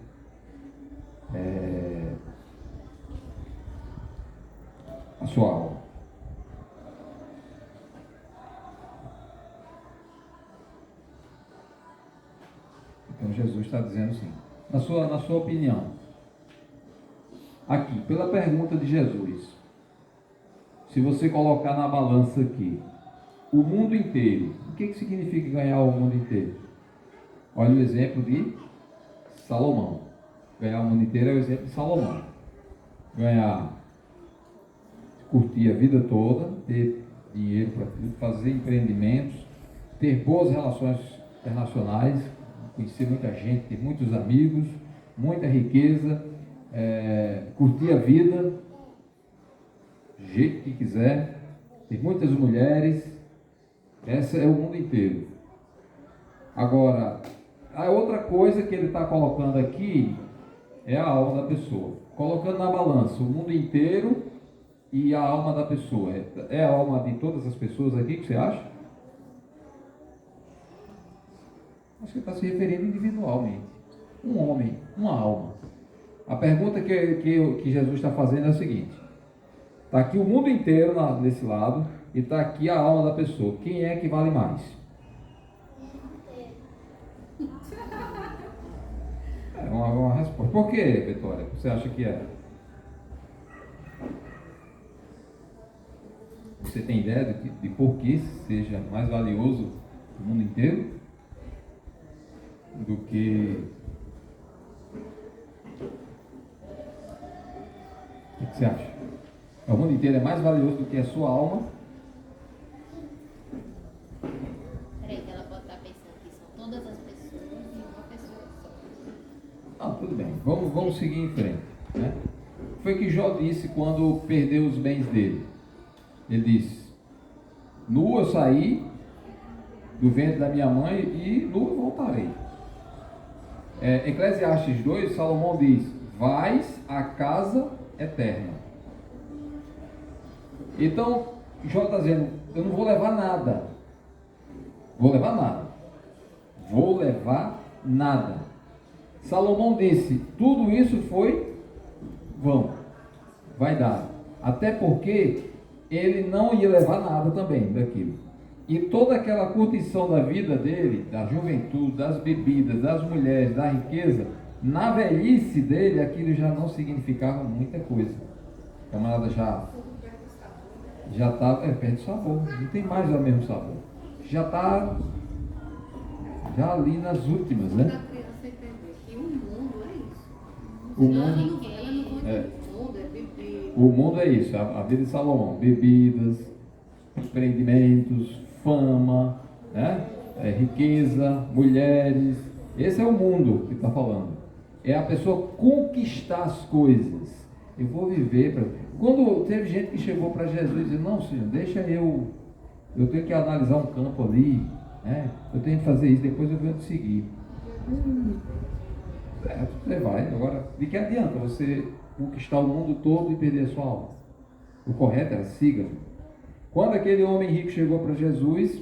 a sua alma. Então Jesus está dizendo assim, na sua opinião, aqui, pela pergunta de Jesus, se você colocar na balança aqui, o mundo inteiro, o que significa ganhar o mundo inteiro? Olha o exemplo de Salomão. Ganhar o mundo inteiro é o exemplo de Salomão. Curtir a vida toda, ter dinheiro para fazer empreendimentos, ter boas relações internacionais, conhecer muita gente, ter muitos amigos, muita riqueza, curtir a vida do jeito que quiser, ter muitas mulheres. Esse é o mundo inteiro. Agora, a outra coisa que ele está colocando aqui é a alma da pessoa. Colocando na balança o mundo inteiro e a alma da pessoa. É a alma de todas as pessoas aqui, que você acha? Acho que ele está se referindo individualmente. Um homem, uma alma. A pergunta que Jesus está fazendo é a seguinte: está aqui o mundo inteiro desse lado e está aqui a alma da pessoa. Quem é que vale mais? É uma resposta. Por que, Vitória? Você acha que é? Você tem ideia de por que seja mais valioso o mundo inteiro do que... O que você acha? O mundo inteiro é mais valioso do que a sua alma? Peraí, que ela pode estar pensando que são todas as pessoas e uma pessoa só. Tudo bem. Vamos seguir em frente, né? Foi que Jó disse quando perdeu os bens dele. Ele disse: nu eu saí do ventre da minha mãe e nu voltarei. Eclesiastes 2, Salomão diz: vais à casa eterna. Então, Jó está dizendo: eu não vou levar nada. Vou levar nada. Salomão disse: tudo isso foi vão, vai dar. Até porque ele não ia levar nada também daquilo. E toda aquela curtição da vida dele, da juventude, das bebidas, das mulheres, da riqueza, na velhice dele, aquilo já não significava muita coisa. O camarada já está, perde sabor, não tem mais o mesmo sabor. Já está ali nas últimas, né? Para a criança entender que o mundo é isso. O mundo, Ela não vai é. o mundo é beber. O mundo é isso, a vida de Salomão: bebidas, empreendimentos, fama, né? Riqueza, mulheres. Esse é o mundo que está falando. É a pessoa conquistar as coisas. Eu vou viver para... Quando teve gente que chegou para Jesus e disse, não, Senhor, deixa eu tenho que analisar um campo ali, né? Eu tenho que fazer isso, depois eu venho te seguir. Você vai. Agora, de que adianta você conquistar o mundo todo e perder a sua alma? O correto era siga. Quando aquele homem rico chegou para Jesus,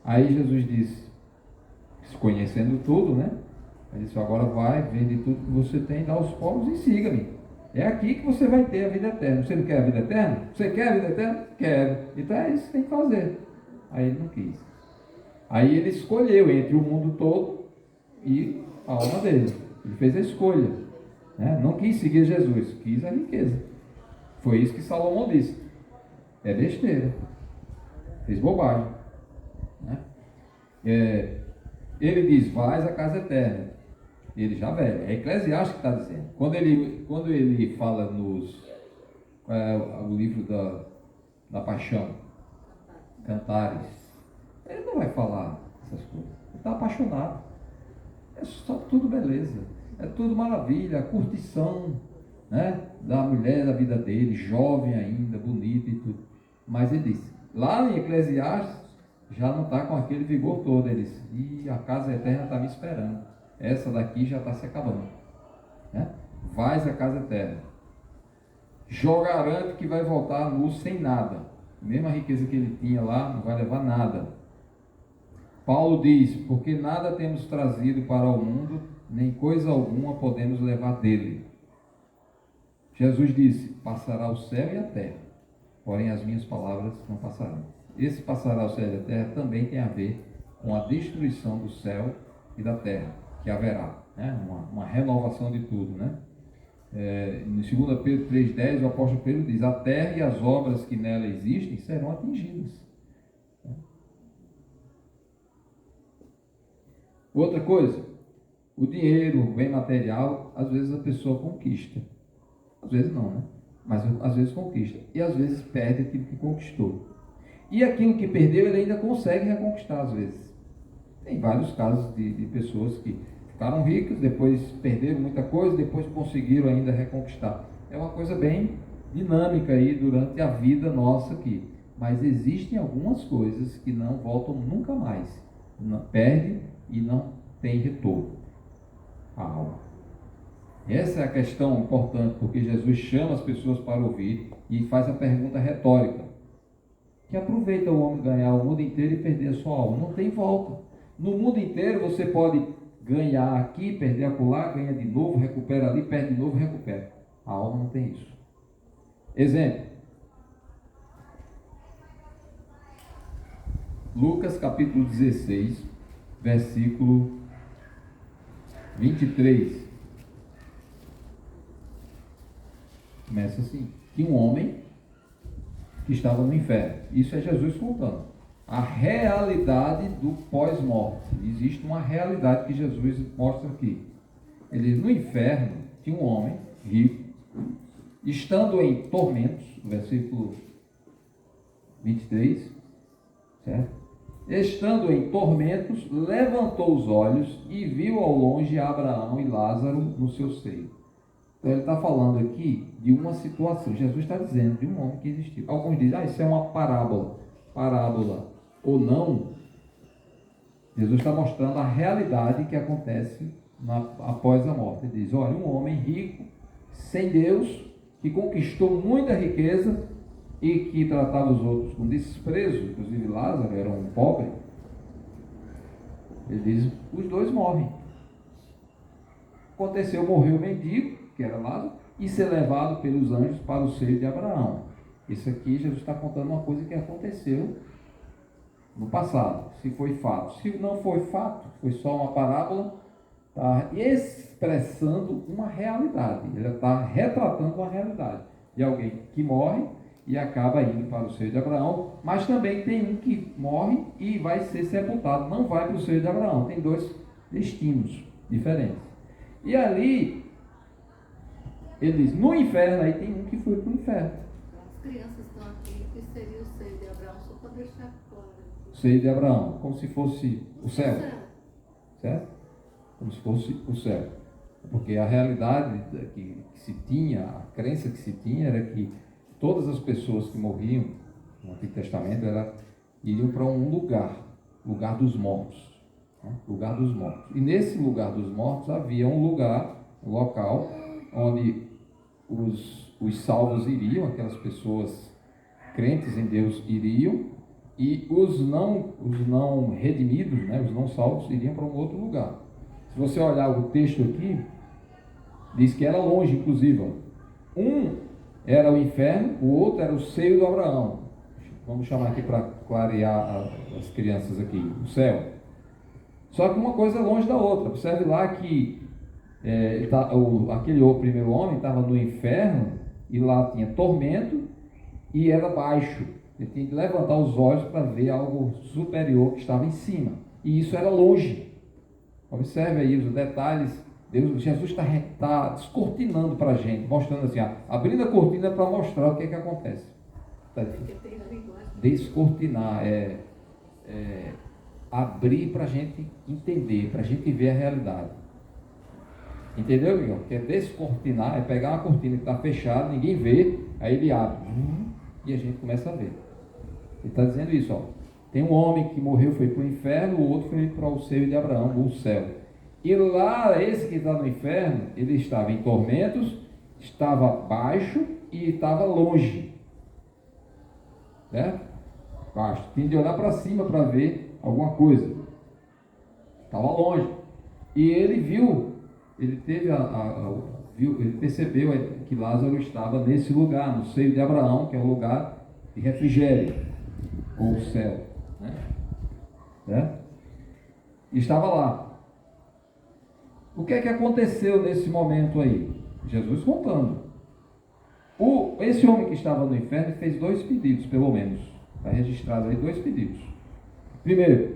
aí Jesus disse, se conhecendo tudo, né? Ele disse, agora vai, vende tudo que você tem, dá aos pobres e siga-me. É aqui que você vai ter a vida eterna. Você não quer a vida eterna? Você quer a vida eterna? Quero. Então é isso que tem que fazer. Aí ele não quis. Aí ele escolheu entre o mundo todo e a alma dele. Ele fez a escolha, né? Não quis seguir Jesus, quis a riqueza. Foi isso que Salomão disse. É besteira. Fez bobagem, né? Ele diz, vais à casa eterna. Ele já velho. É Eclesiastes que está dizendo. Quando ele fala o livro da Paixão, Cantares, ele não vai falar essas coisas. Ele está apaixonado. É só tudo beleza. É tudo maravilha. A curtição, né, da mulher da vida dele, jovem ainda, bonita e tudo. Mas ele disse, lá em Eclesiastes, já não está com aquele vigor todo. Ele disse, e a casa eterna está me esperando. Essa daqui já está se acabando, né? Vais à casa eterna. Jó garante que vai voltar nu sem nada. Mesmo a riqueza que ele tinha lá, não vai levar nada. Paulo diz, porque nada temos trazido para o mundo, nem coisa alguma podemos levar dele. Jesus disse, passará o céu e a terra, porém as minhas palavras não passarão. Esse passará o céu e a terra também tem a ver com a destruição do céu e da terra, que haverá, né? Uma renovação de tudo, né? Em 2 Pedro 3,10, o apóstolo Pedro diz, a terra e as obras que nela existem serão atingidas. Outra coisa, o dinheiro, o bem material, às vezes a pessoa conquista. Às vezes não, né? Mas às vezes conquista. E às vezes perde aquilo que conquistou. E aquilo que perdeu, ele ainda consegue reconquistar às vezes. Tem vários casos de pessoas que ficaram ricas, depois perderam muita coisa, depois conseguiram ainda reconquistar. É uma coisa bem dinâmica aí durante a vida nossa aqui. Mas existem algumas coisas que não voltam nunca mais. Perde e não tem retorno. A alma. Essa é a questão importante, porque Jesus chama as pessoas para ouvir e faz a pergunta retórica. Que aproveita o homem ganhar o mundo inteiro e perder a sua alma? Não tem volta. No mundo inteiro você pode ganhar aqui, perder acolá, ganha de novo, recupera ali, perde de novo, recupera. A alma não tem isso. Exemplo. Lucas capítulo 16, versículo 23. Começa assim. Tinha um homem que estava no inferno. Isso é Jesus contando. A realidade do pós-morte. Existe uma realidade que Jesus mostra aqui. Ele diz, no inferno tinha um homem rico, estando em tormentos, versículo 23, certo? Estando em tormentos, levantou os olhos e viu ao longe Abraão e Lázaro no seu seio. Então ele está falando aqui de uma situação. Jesus está dizendo de um homem que existiu. Alguns dizem, isso é uma parábola. Parábola ou não, Jesus está mostrando a realidade que acontece após a morte. Ele diz, olha, um homem rico, sem Deus, que conquistou muita riqueza e que tratava os outros com desprezo, inclusive Lázaro era um pobre. Ele diz, os dois morrem. Aconteceu, morreu o mendigo, que era Lázaro, e ser levado pelos anjos para o seio de Abraão. Isso aqui Jesus está contando uma coisa que aconteceu no passado, se foi fato. Se não foi fato, foi só uma parábola, está expressando uma realidade. Ele está retratando uma realidade de alguém que morre e acaba indo para o seio de Abraão, mas também tem um que morre e vai ser sepultado, não vai para o seio de Abraão. Tem dois destinos diferentes. E ali, ele diz, no inferno, aí tem um que foi para o inferno. crianças estão aqui, que seria o seio de Abraão, só para deixar claro. O seio de Abraão, como se fosse o céu, certo? Como se fosse o céu. Porque a realidade que se tinha, a crença que se tinha era que todas as pessoas que morriam no Antigo Testamento iriam para um lugar dos mortos, né? Lugar dos mortos. E nesse lugar dos mortos havia um local onde os salvos iriam, aquelas pessoas crentes em Deus iriam, e os não redimidos, né, os não salvos, iriam para um outro lugar. Se você olhar o texto aqui, diz que era longe, inclusive. Um era o inferno, o outro era o seio de Abraão. Vamos chamar aqui para clarear as crianças aqui, o céu. Só que uma coisa é longe da outra. Observe lá que aquele primeiro homem estava no inferno e lá tinha tormento e era baixo. Ele tinha que levantar os olhos para ver algo superior que estava em cima. E isso era longe. Observe aí os detalhes. Jesus está descortinando para a gente, mostrando assim, abrindo a cortina para mostrar o que acontece. Descortinar abrir para a gente entender, para a gente ver a realidade. Entendeu, Miguel? Que é descortinar, é pegar uma cortina que está fechada, ninguém vê, aí ele abre e a gente começa a ver. Ele está dizendo isso, ó. Tem um homem que morreu, foi para o inferno, o outro foi para o seio de Abraão, o céu. E lá, esse que está no inferno, ele estava em tormentos, estava baixo e estava longe. Certo? Baixo. Tinha de olhar para cima para ver alguma coisa. Estava longe. E ele viu, ele teve ele percebeu que Lázaro estava nesse lugar, no seio de Abraão, que é um lugar de refrigério, ou o céu. Né? E estava lá. O que é que aconteceu nesse momento aí? Jesus contando. Esse homem que estava no inferno fez 2 pedidos, pelo menos. Está registrado aí 2 pedidos. Primeiro,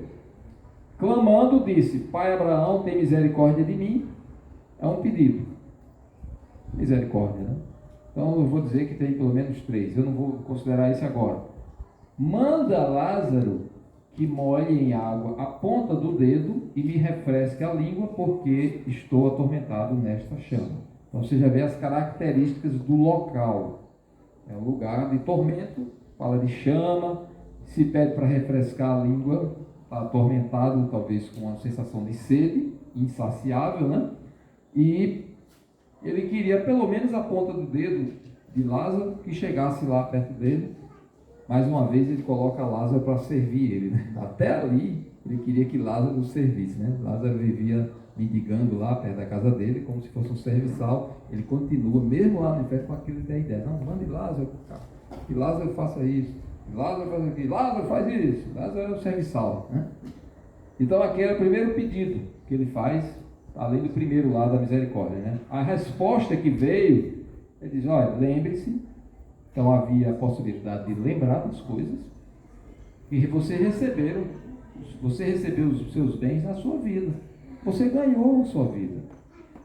clamando, disse: Pai Abraão, tem misericórdia de mim. É um pedido. Misericórdia, né? Então eu vou dizer que tem pelo menos 3. Eu não vou considerar isso agora. Manda Lázaro que molhe em água a ponta do dedo e me refresque a língua, porque estou atormentado nesta chama. Então você já vê as características do local. É um lugar de tormento, fala de chama, se pede para refrescar a língua, está atormentado, talvez com uma sensação de sede, insaciável, né? E ele queria pelo menos a ponta do dedo de Lázaro que chegasse lá perto dele. Mais uma vez ele coloca Lázaro para servir ele, né? Até ali ele queria que Lázaro o servisse, né? Lázaro vivia mendigando lá perto da casa dele, como se fosse um serviçal. Ele continua, mesmo lá no inferno, com aquilo da ideia: não, mande Lázaro, que Lázaro faça isso, que Lázaro faz aquilo, Lázaro faz isso. Lázaro é o serviçal, né? Então aqui era o primeiro pedido que ele faz, além do primeiro lá da misericórdia, né? A resposta que veio, ele diz: olha, lembre-se. Então havia a possibilidade de lembrar das coisas, e você recebeu os seus bens na sua vida. Você ganhou a sua vida.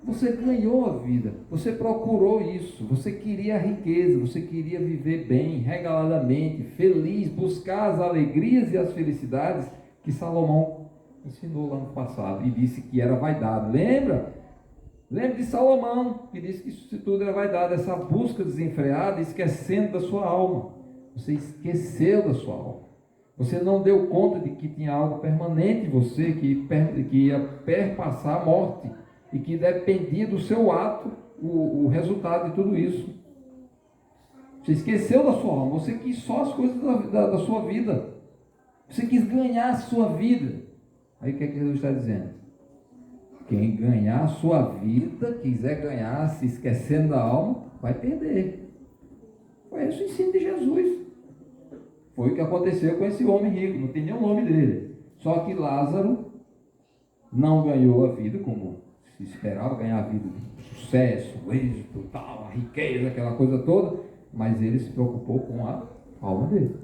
Você ganhou a vida. Você procurou isso. Você queria a riqueza. Você queria viver bem, regaladamente, feliz, buscar as alegrias e as felicidades que Salomão ensinou lá no passado e disse que era vaidade. Lembra? Lembre de Salomão, que disse que isso tudo era vaidade, essa busca desenfreada, esquecendo da sua alma. Você esqueceu da sua alma. Você não deu conta de que tinha algo permanente em você, que ia perpassar a morte, e que dependia do seu ato, o resultado de tudo isso. Você esqueceu da sua alma, você quis só as coisas da sua vida. Você quis ganhar a sua vida. Aí o que é que Jesus está dizendo? Quem ganhar a sua vida, quiser ganhar se esquecendo da alma, vai perder. Foi esse o ensino de Jesus. Foi o que aconteceu com esse homem rico, não tem nem o nome dele. Só que Lázaro não ganhou a vida como se esperava, ganhar a vida de sucesso, êxito, tal, a riqueza, aquela coisa toda, mas ele se preocupou com a alma dele,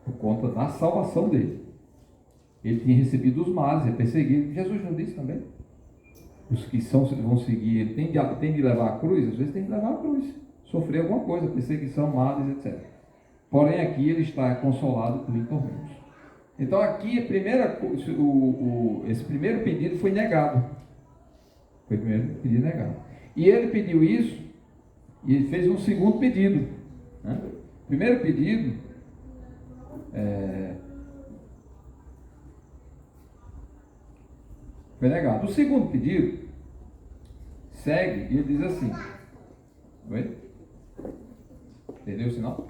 por conta da salvação dele. Ele tinha recebido os males, é perseguido. Jesus não disse também? Os que vão seguir, ele tem de levar a cruz, às vezes tem de levar a cruz. sofrer alguma coisa, perseguição, males, etc. Porém, aqui ele está consolado por tormentos. Então, aqui, esse primeiro pedido foi negado. Foi o primeiro pedido negado. E ele pediu isso, e ele fez um segundo pedido. Né? O primeiro pedido foi negado. O segundo pedido segue e ele diz assim. Oi? Entendeu o sinal?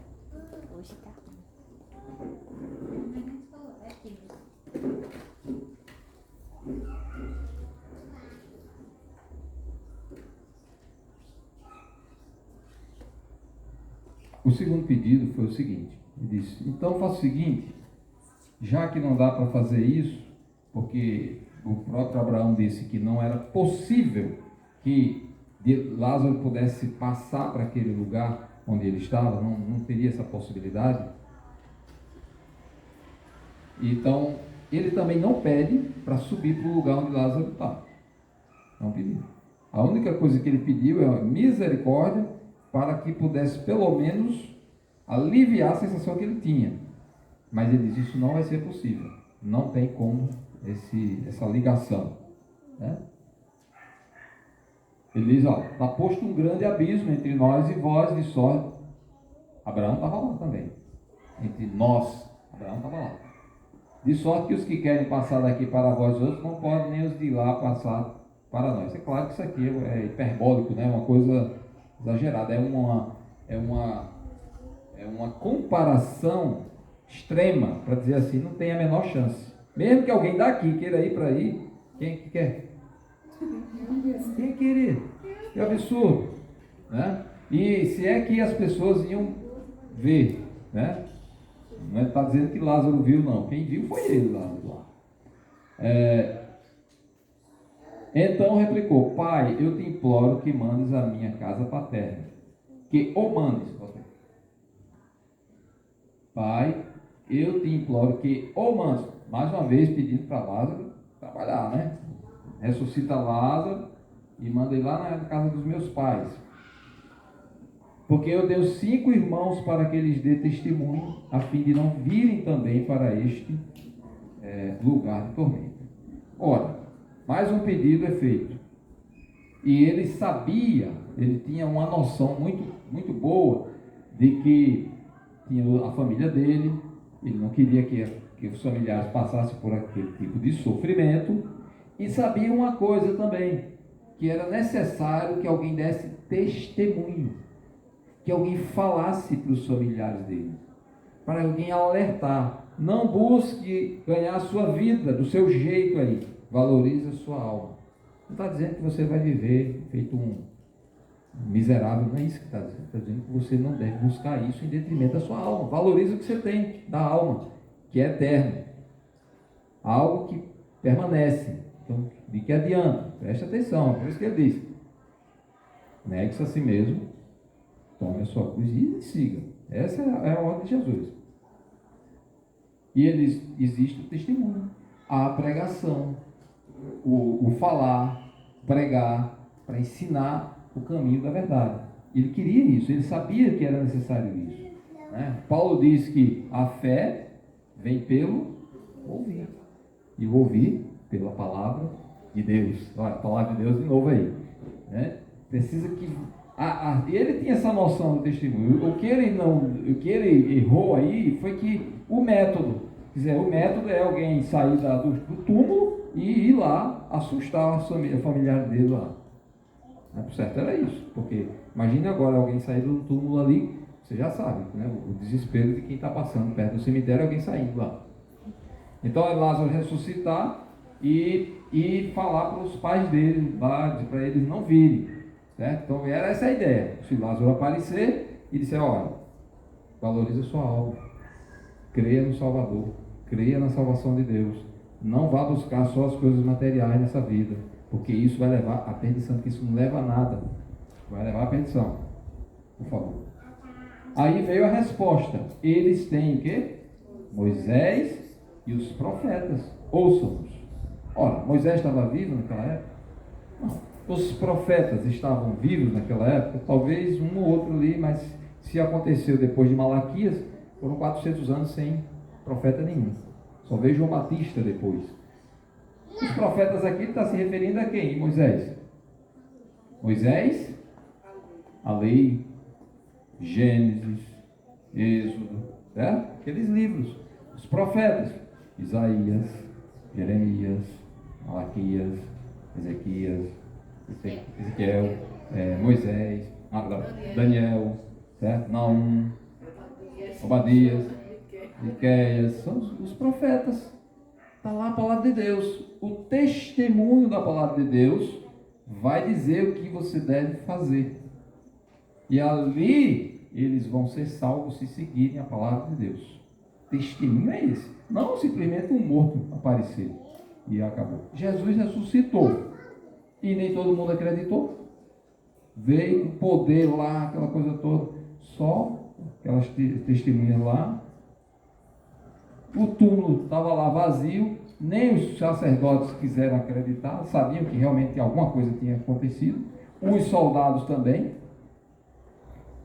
O segundo pedido foi o seguinte, ele disse, então faça o seguinte, já que não dá para fazer isso, porque o próprio Abraão disse que não era possível que Lázaro pudesse passar para aquele lugar onde ele estava, não teria essa possibilidade. Então, ele também não pede para subir para o lugar onde Lázaro está. Não pediu. A única coisa que ele pediu é misericórdia para que pudesse pelo menos aliviar a sensação que ele tinha. Mas ele diz, isso não vai ser possível. Não tem como essa ligação. Né? Ele diz, está posto um grande abismo entre nós e vós, de sorte. Abraão estava lá também. Entre nós, Abraão estava lá. De sorte que os que querem passar daqui para vós outros não podem nem os de lá passar para nós. É claro que isso aqui é hiperbólico, né? Uma coisa exagerada. É uma comparação extrema, para dizer assim, não tem a menor chance. Mesmo que alguém daqui queira ir para aí, quem que quer? Quem querer? Que absurdo. Né? E se é que as pessoas iam ver, né? Não está dizendo que Lázaro viu, não. Quem viu foi ele, Lázaro lá. Então replicou, pai, eu te imploro que mandes a minha casa paterna. Que o mandes. Pai, eu te imploro que o mandes. Mais uma vez pedindo para Lázaro trabalhar, né? Ressuscita Lázaro e manda ele lá na casa dos meus pais. Porque eu dei 5 irmãos para que eles dê testemunho, a fim de não virem também para este lugar de tormento. Ora, mais um pedido é feito. E ele sabia, ele tinha uma noção muito, muito boa de que tinha a família dele, ele não queria que os familiares passassem por aquele tipo de sofrimento, e sabia uma coisa também, que era necessário que alguém desse testemunho, que alguém falasse para os familiares dele, para alguém alertar. Não busque ganhar a sua vida do seu jeito aí, valorize a sua alma. Não está dizendo que você vai viver feito um miserável, não é isso que está dizendo. Está dizendo que você não deve buscar isso em detrimento da sua alma. Valorize o que você tem da alma, que é eterno, algo que permanece. Então, de que adianta? Preste atenção, por isso que ele diz: negue-se a si mesmo, tome a sua cruz e siga. Essa é a ordem de Jesus. E ele diz: existe o testemunho, a pregação, o falar, pregar, para ensinar o caminho da verdade. Ele queria isso, ele sabia que era necessário isso. Né? Paulo diz que a fé vem pelo ouvir, e o ouvir pela palavra de Deus. Olha, a palavra de Deus de novo aí. Né? Precisa que... ele tinha essa noção do testemunho. O que ele errou aí foi que o método. Quer dizer, o método é alguém sair do túmulo e ir lá assustar a familiar dele lá. O certo era isso. Porque imagine agora alguém sair do túmulo ali, você já sabe, né? O desespero de quem está passando perto do cemitério, alguém saindo lá. Então é Lázaro ressuscitar e falar para os pais dele lá, para eles não virem. Certo? Então era essa a ideia. Se Lázaro aparecer e disser: olha, valorize a sua alma, creia no Salvador, creia na salvação de Deus, não vá buscar só as coisas materiais nessa vida, porque isso vai levar à perdição, porque isso não leva a nada, vai levar à perdição. Por favor. Aí veio a resposta: eles têm o quê? Moisés e os profetas, ouçam-nos. Ora, Moisés estava vivo naquela época? Não. os profetas estavam vivos naquela época? Talvez um ou outro ali, mas se aconteceu depois de Malaquias, foram 400 anos sem profeta nenhum. Só veio João Batista depois. Os profetas aqui está se referindo a quem? Moisés. Moisés, a lei, Gênesis, Êxodo, certo? Aqueles livros. Os profetas, Isaías, Jeremias, Malaquias, Ezequias, Ezequiel, Moisés, Daniel, certo? Naum, Obadias, Miqueias, são os profetas. Está lá a palavra de Deus. O testemunho da palavra de Deus vai dizer o que você deve fazer. E ali eles vão ser salvos se seguirem a palavra de Deus. Testemunho é esse. Não simplesmente um morto aparecer e acabou. Jesus ressuscitou. E nem todo mundo acreditou. Veio com poder lá, aquela coisa toda. Só aquelas testemunhas lá. O túmulo estava lá vazio. Nem os sacerdotes quiseram acreditar. Sabiam que realmente alguma coisa tinha acontecido. Os soldados também,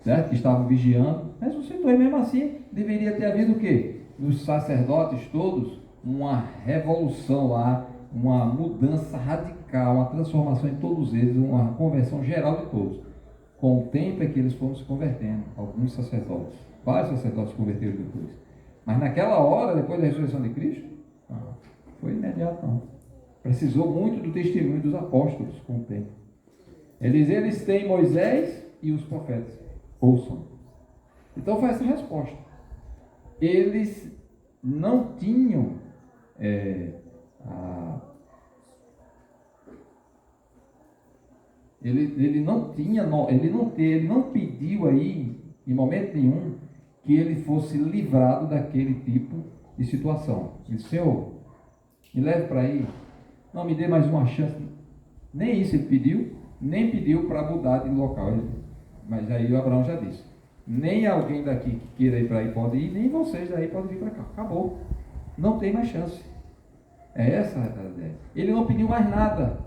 certo? Que estavam vigiando. Ressuscitou. E mesmo assim, deveria ter havido o quê? Nos sacerdotes todos, uma revolução lá, uma mudança radical, uma transformação em todos eles, uma conversão geral de todos. Com o tempo é que eles foram se convertendo, alguns sacerdotes, vários sacerdotes se converteram depois. Mas naquela hora, depois da ressurreição de Cristo, não foi imediato não. Precisou muito do testemunho dos apóstolos com o tempo. Eles têm Moisés e os profetas. Ouçam. Então foi essa a resposta. Eles não tinham ele não pediu aí, em momento nenhum, que ele fosse livrado daquele tipo de situação. Ele disse: Senhor, me leve para aí, não me dê mais uma chance. Nem isso ele pediu, nem pediu para mudar de local. Mas aí o Abraão já disse: nem alguém daqui que queira ir para aí pode ir, nem vocês daí podem vir para cá. Acabou. Não tem mais chance. É essa a ideia. Ele não pediu mais nada.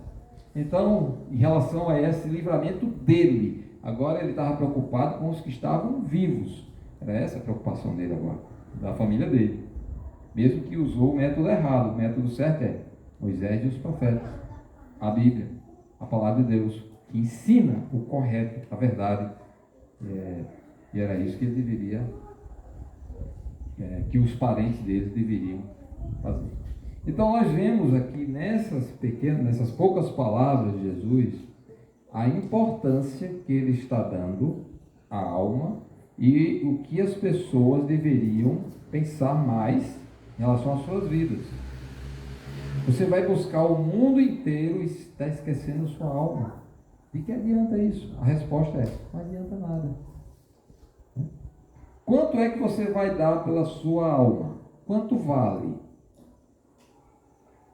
Então, em relação a esse livramento dele, agora ele estava preocupado com os que estavam vivos. Era essa a preocupação dele agora, da família dele. Mesmo que usou o método errado. O método certo é Moisés e os profetas. A Bíblia, a palavra de Deus, que ensina o correto, a verdade. E era isso que ele deveria, que os parentes deles deveriam fazer. Então nós vemos aqui nessas poucas palavras de Jesus, a importância que ele está dando à alma e o que as pessoas deveriam pensar mais em relação às suas vidas. Você vai buscar o mundo inteiro e está esquecendo a sua alma. De que adianta isso? A resposta é: não adianta nada. Quanto é que você vai dar pela sua alma? Quanto vale?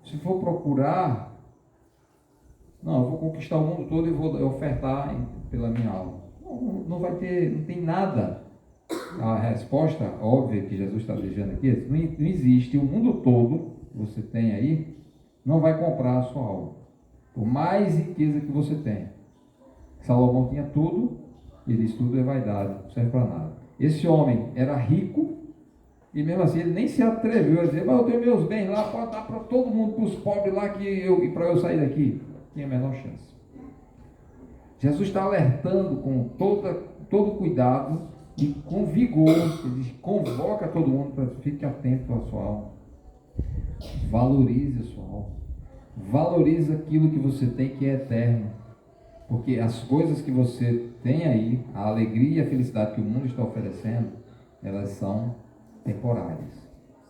Se for procurar, não, eu vou conquistar o mundo todo e vou ofertar pela minha alma. Não vai ter, não tem nada. A resposta óbvia que Jesus está deixando aqui é: não existe. O mundo todo que você tem aí não vai comprar a sua alma. Por mais riqueza que você tenha. Salomão tinha tudo, e ele diz: tudo é vaidade, não serve para nada. Esse homem era rico, e mesmo assim ele nem se atreveu a dizer: mas eu tenho meus bens lá, pode dar para todo mundo, para os pobres lá, e para eu sair daqui. Tinha a menor chance. Jesus está alertando com todo cuidado e com vigor. Ele convoca todo mundo para fique atento à sua alma. Valorize a sua alma. Valorize aquilo que você tem, que é eterno. Porque as coisas que você tem aí, a alegria e a felicidade que o mundo está oferecendo, elas são temporárias.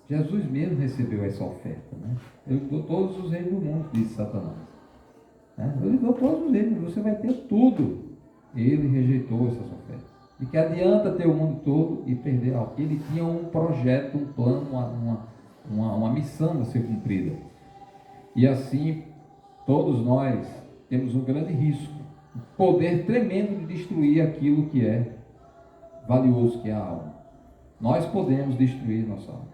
Jesus mesmo recebeu essa oferta, né? Eu dou todos os reinos do mundo, disse Satanás. Eu lhe dou todos os reinos, você vai ter tudo. Ele rejeitou essas ofertas. E que adianta ter o mundo todo e perder algo? Ele tinha um projeto, um plano, uma missão a ser cumprida. E assim, todos nós temos um grande risco, um poder tremendo de destruir aquilo que é valioso, que é a alma. Nós podemos destruir nossa alma.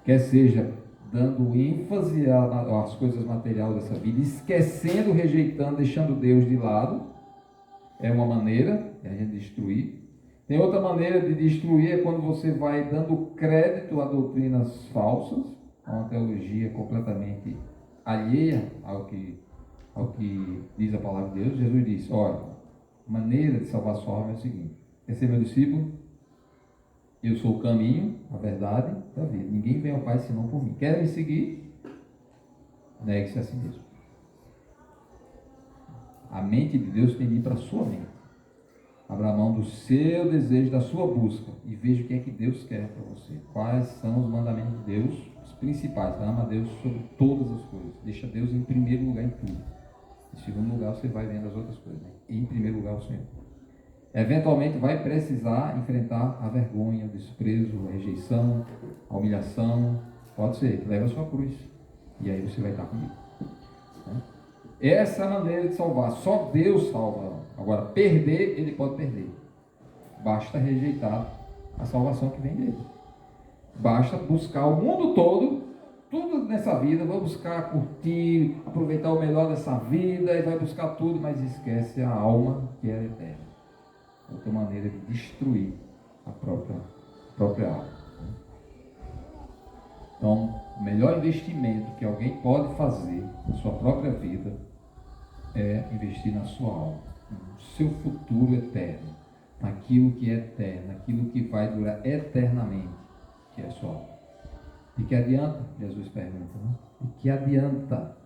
Quer seja dando ênfase às coisas materiais dessa vida, esquecendo, rejeitando, deixando Deus de lado. É uma maneira de a gente destruir. Tem outra maneira de destruir, é quando você vai dando crédito a doutrinas falsas, a uma teologia completamente alheia ao que diz a palavra de Deus. Jesus disse: olha, a maneira de salvar sua alma é o seguinte: quer ser meu discípulo? Eu sou o caminho, a verdade e a vida. Ninguém vem ao Pai senão por mim. Quer me seguir? Negue-se a si mesmo. A mente de Deus tem de ir para a sua mente. Abra mão do seu desejo, da sua busca, e veja o que é que Deus quer para você. Quais são os mandamentos de Deus, os principais. Ama a Deus sobre todas as coisas. Deixa Deus em primeiro lugar em tudo. Em segundo lugar, você vai vendo as outras coisas, né? E em primeiro lugar, o Senhor. Eventualmente vai precisar enfrentar a vergonha, o desprezo, a rejeição, a humilhação. Pode ser, leva a sua cruz. E aí você vai estar comigo. Essa é a maneira de salvar. Só Deus salva. Agora, perder, ele pode perder. Basta rejeitar a salvação que vem dele. Basta buscar o mundo todo, tudo nessa vida, vai buscar curtir, aproveitar o melhor dessa vida, e vai buscar tudo, mas esquece a alma que é eterna. Outra maneira de destruir a própria alma. Então, o melhor investimento que alguém pode fazer na sua própria vida é investir na sua alma, no seu futuro eterno, naquilo que é eterno, naquilo que vai durar eternamente, que é a sua alma. De que adianta? Jesus pergunta, né? De que adianta?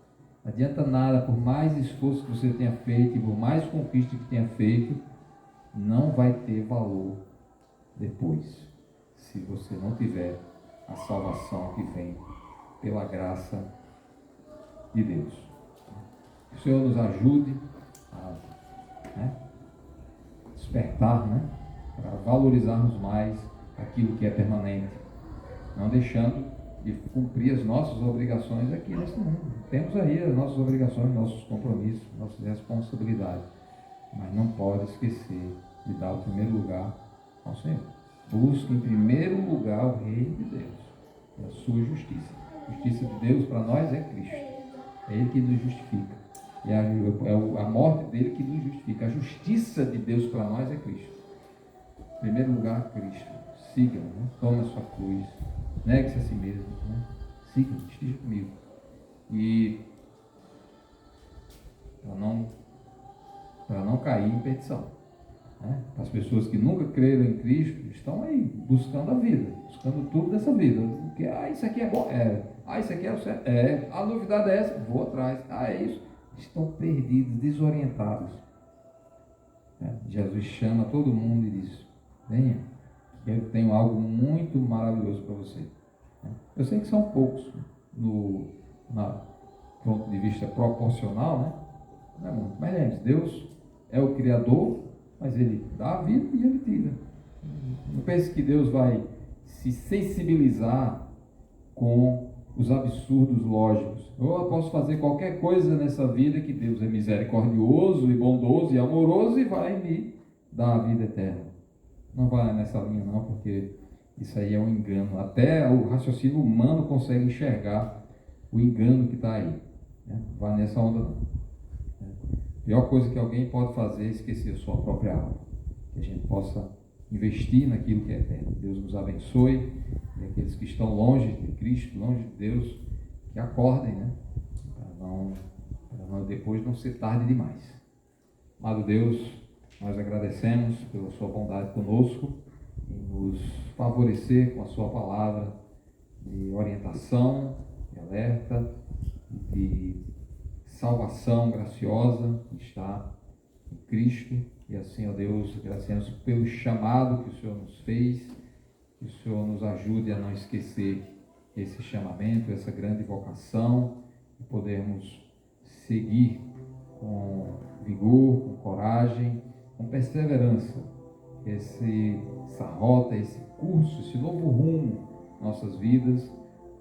Não adianta nada, por mais esforço que você tenha feito, e por mais conquista que tenha feito, não vai ter valor depois, se você não tiver a salvação que vem pela graça de Deus. Que o Senhor nos ajude a despertar, para valorizarmos mais aquilo que é permanente, não deixando de cumprir as nossas obrigações aqui nesse mundo. Temos aí as nossas obrigações, nossos compromissos, nossas responsabilidades, mas não pode esquecer de dar o primeiro lugar ao Senhor. Busque em primeiro lugar o reino de Deus e a sua justiça. A justiça de Deus para nós é Cristo. É Ele que nos justifica. E é a morte dele que nos justifica. A justiça de Deus para nós é Cristo. Em primeiro lugar, Cristo. Siga-o, tome a sua cruz, negue-se a si mesmo, siga-o, esteja comigo. E para não cair em perdição. As pessoas que nunca creram em Cristo estão aí buscando a vida, buscando tudo dessa vida. Porque, isso aqui é bom, isso aqui é o certo, a novidade é essa, vou atrás, é isso. Estão perdidos, desorientados. Jesus chama todo mundo e diz: venha, eu tenho algo muito maravilhoso para você. Eu sei que são poucos do ponto de vista proporcional, não é muito, mas lembre-se, Deus é o Criador, mas Ele dá a vida e Ele tira. Não pense que Deus vai se sensibilizar com os absurdos lógicos. Eu posso fazer qualquer coisa nessa vida, que Deus é misericordioso e bondoso e amoroso e vai me dar a vida eterna. Não vai nessa linha não, porque isso aí é um engano. Até o raciocínio humano consegue enxergar o engano que está aí. Vai nessa onda não. A pior coisa que alguém pode fazer é esquecer a sua própria alma. Que a gente possa investir naquilo que é eterno. Deus nos abençoe. E aqueles que estão longe de Cristo, longe de Deus, que acordem, para depois não ser tarde demais. Amado Deus, nós agradecemos pela sua bondade conosco, em nos favorecer com a sua palavra de orientação, de alerta, de salvação graciosa que está em Cristo. E assim, ó Deus, agradecemos pelo chamado que o Senhor nos fez, que o Senhor nos ajude a não esquecer esse chamamento, essa grande vocação, e podermos seguir com vigor, com coragem, com perseverança, essa rota, esse curso, esse novo rumo, nossas vidas,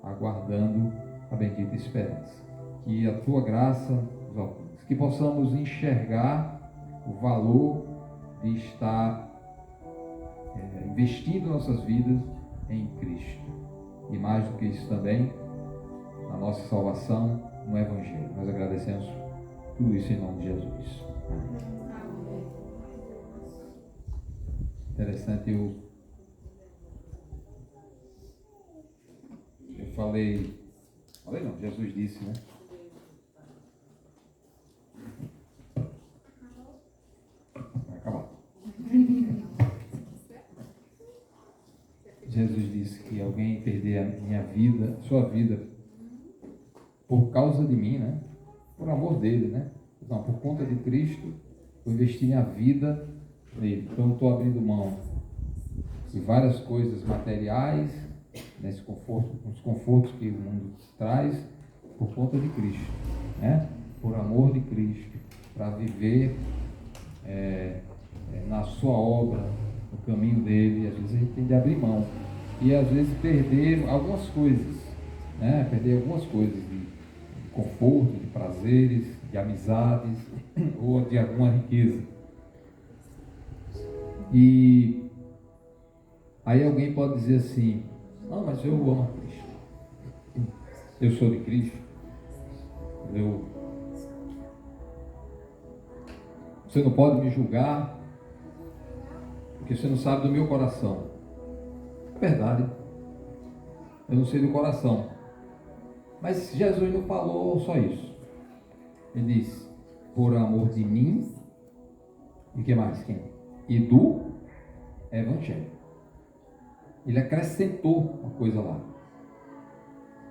aguardando a bendita esperança. Que a Tua graça nos alcance, que possamos enxergar o valor de estar investindo nossas vidas em Cristo. E mais do que isso também, a nossa salvação no Evangelho. Nós agradecemos tudo isso em nome de Jesus. Amém. Interessante, eu falei não, Jesus disse, né? Vai acabar. Jesus disse que alguém perder a minha vida, sua vida, por causa de mim, né? Por amor dele, né? Não, por conta de Cristo, eu investi minha vida nele. Então, eu estou abrindo mão de várias coisas materiais, nesse conforto, nos confortos que o mundo traz, por conta de Cristo, né? Por amor de Cristo, para viver na sua obra, no caminho dele. Às vezes a gente tem de abrir mão e às vezes perder algumas coisas, né? Perder algumas coisas de conforto, de prazeres, de amizades ou de alguma riqueza. E aí alguém pode dizer assim: não, mas eu amo a Cristo, eu sou de Cristo, você não pode me julgar porque você não sabe do meu coração. É verdade, eu não sei do coração, mas Jesus não falou só isso. Ele diz: por amor de mim, e o que mais? E do Evangelho. Ele acrescentou uma coisa lá.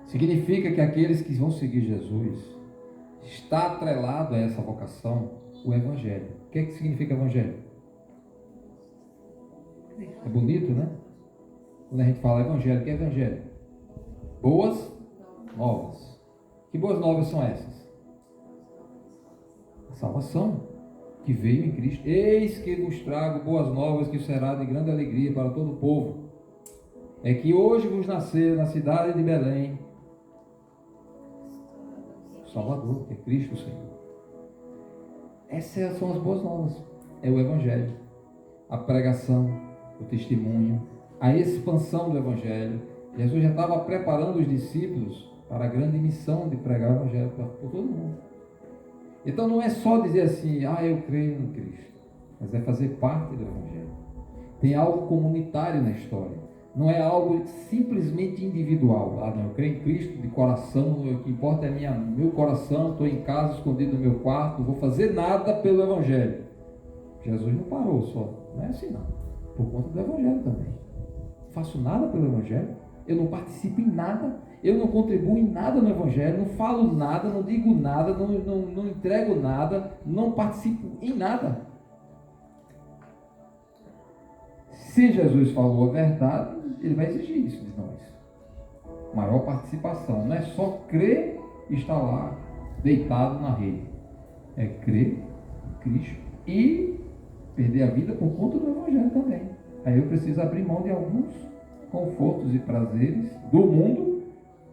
Significa que aqueles que vão seguir Jesus, está atrelado a essa vocação o Evangelho. O que significa Evangelho? É bonito, né? Quando a gente fala Evangelho, o que é Evangelho? Boas novas. Que boas novas são essas? A salvação que veio em Cristo. Eis que vos trago boas novas, que será de grande alegria para todo o povo. É que hoje vos nasceu na cidade de Belém o Salvador, que é Cristo o Senhor. Essas são as boas novas. É o Evangelho, a pregação, o testemunho, a expansão do Evangelho. Jesus já estava preparando os discípulos para a grande missão de pregar o Evangelho para todo mundo. Então não é só dizer assim: eu creio no Cristo, mas é fazer parte do Evangelho. Tem algo comunitário na história. Não é algo simplesmente individual. Não, eu creio em Cristo de coração, o que importa é meu coração, estou em casa, escondido no meu quarto, não vou fazer nada pelo Evangelho. Jesus não parou só, não é assim não. Por conta do Evangelho também. Não faço nada pelo Evangelho, eu não participo em nada, eu não contribuo em nada no Evangelho, não falo nada, não digo nada, não entrego nada, não participo em nada. Se Jesus falou a verdade, ele vai exigir isso de nós. Maior participação. Não é só crer e estar lá deitado na rede. É crer em Cristo e perder a vida por conta do Evangelho também. Aí eu preciso abrir mão de alguns confortos e prazeres do mundo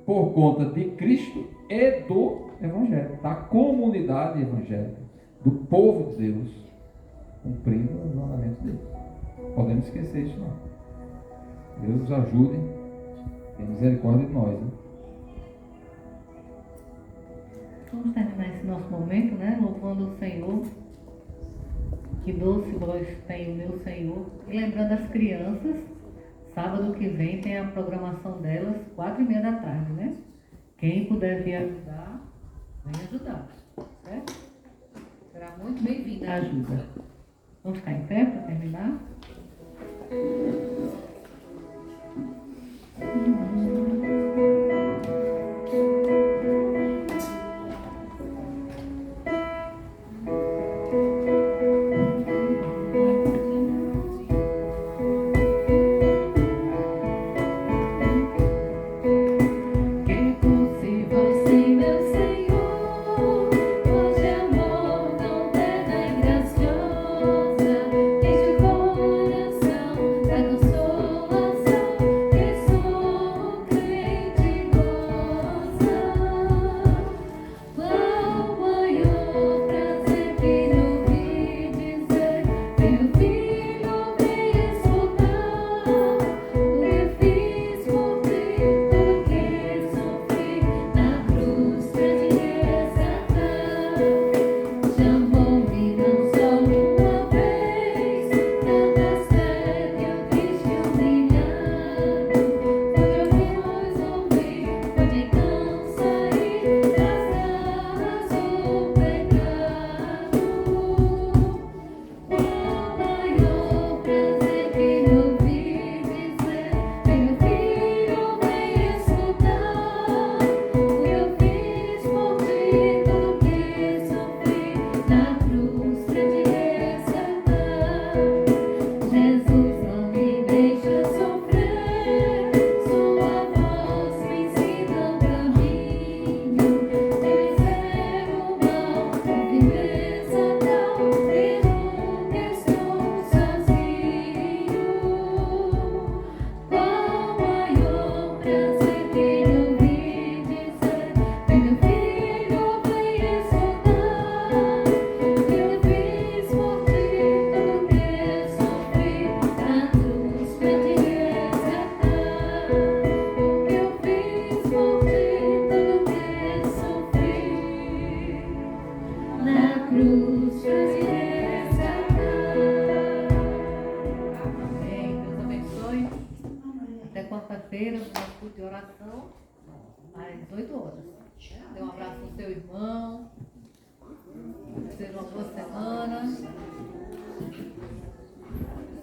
por conta de Cristo e do Evangelho, da comunidade evangélica, do povo de Deus, cumprindo os mandamentos dele. Podemos esquecer isso não. Deus nos ajude, tenha misericórdia de nós, né? Vamos terminar esse nosso momento, né? Louvando o Senhor. Que doce voz tem o meu Senhor. E lembrando as crianças, sábado que vem tem a programação delas, 4h30 da tarde, né? Quem puder vir ajudar, vem ajudar, certo? Será muito bem-vinda a ajuda. Vamos ficar em pé para terminar? Hoje amor não terra e graciosa, desde quarta-feira, no nosso culto de oração, às 8 horas. Dê um abraço no seu irmão. Que seja uma boa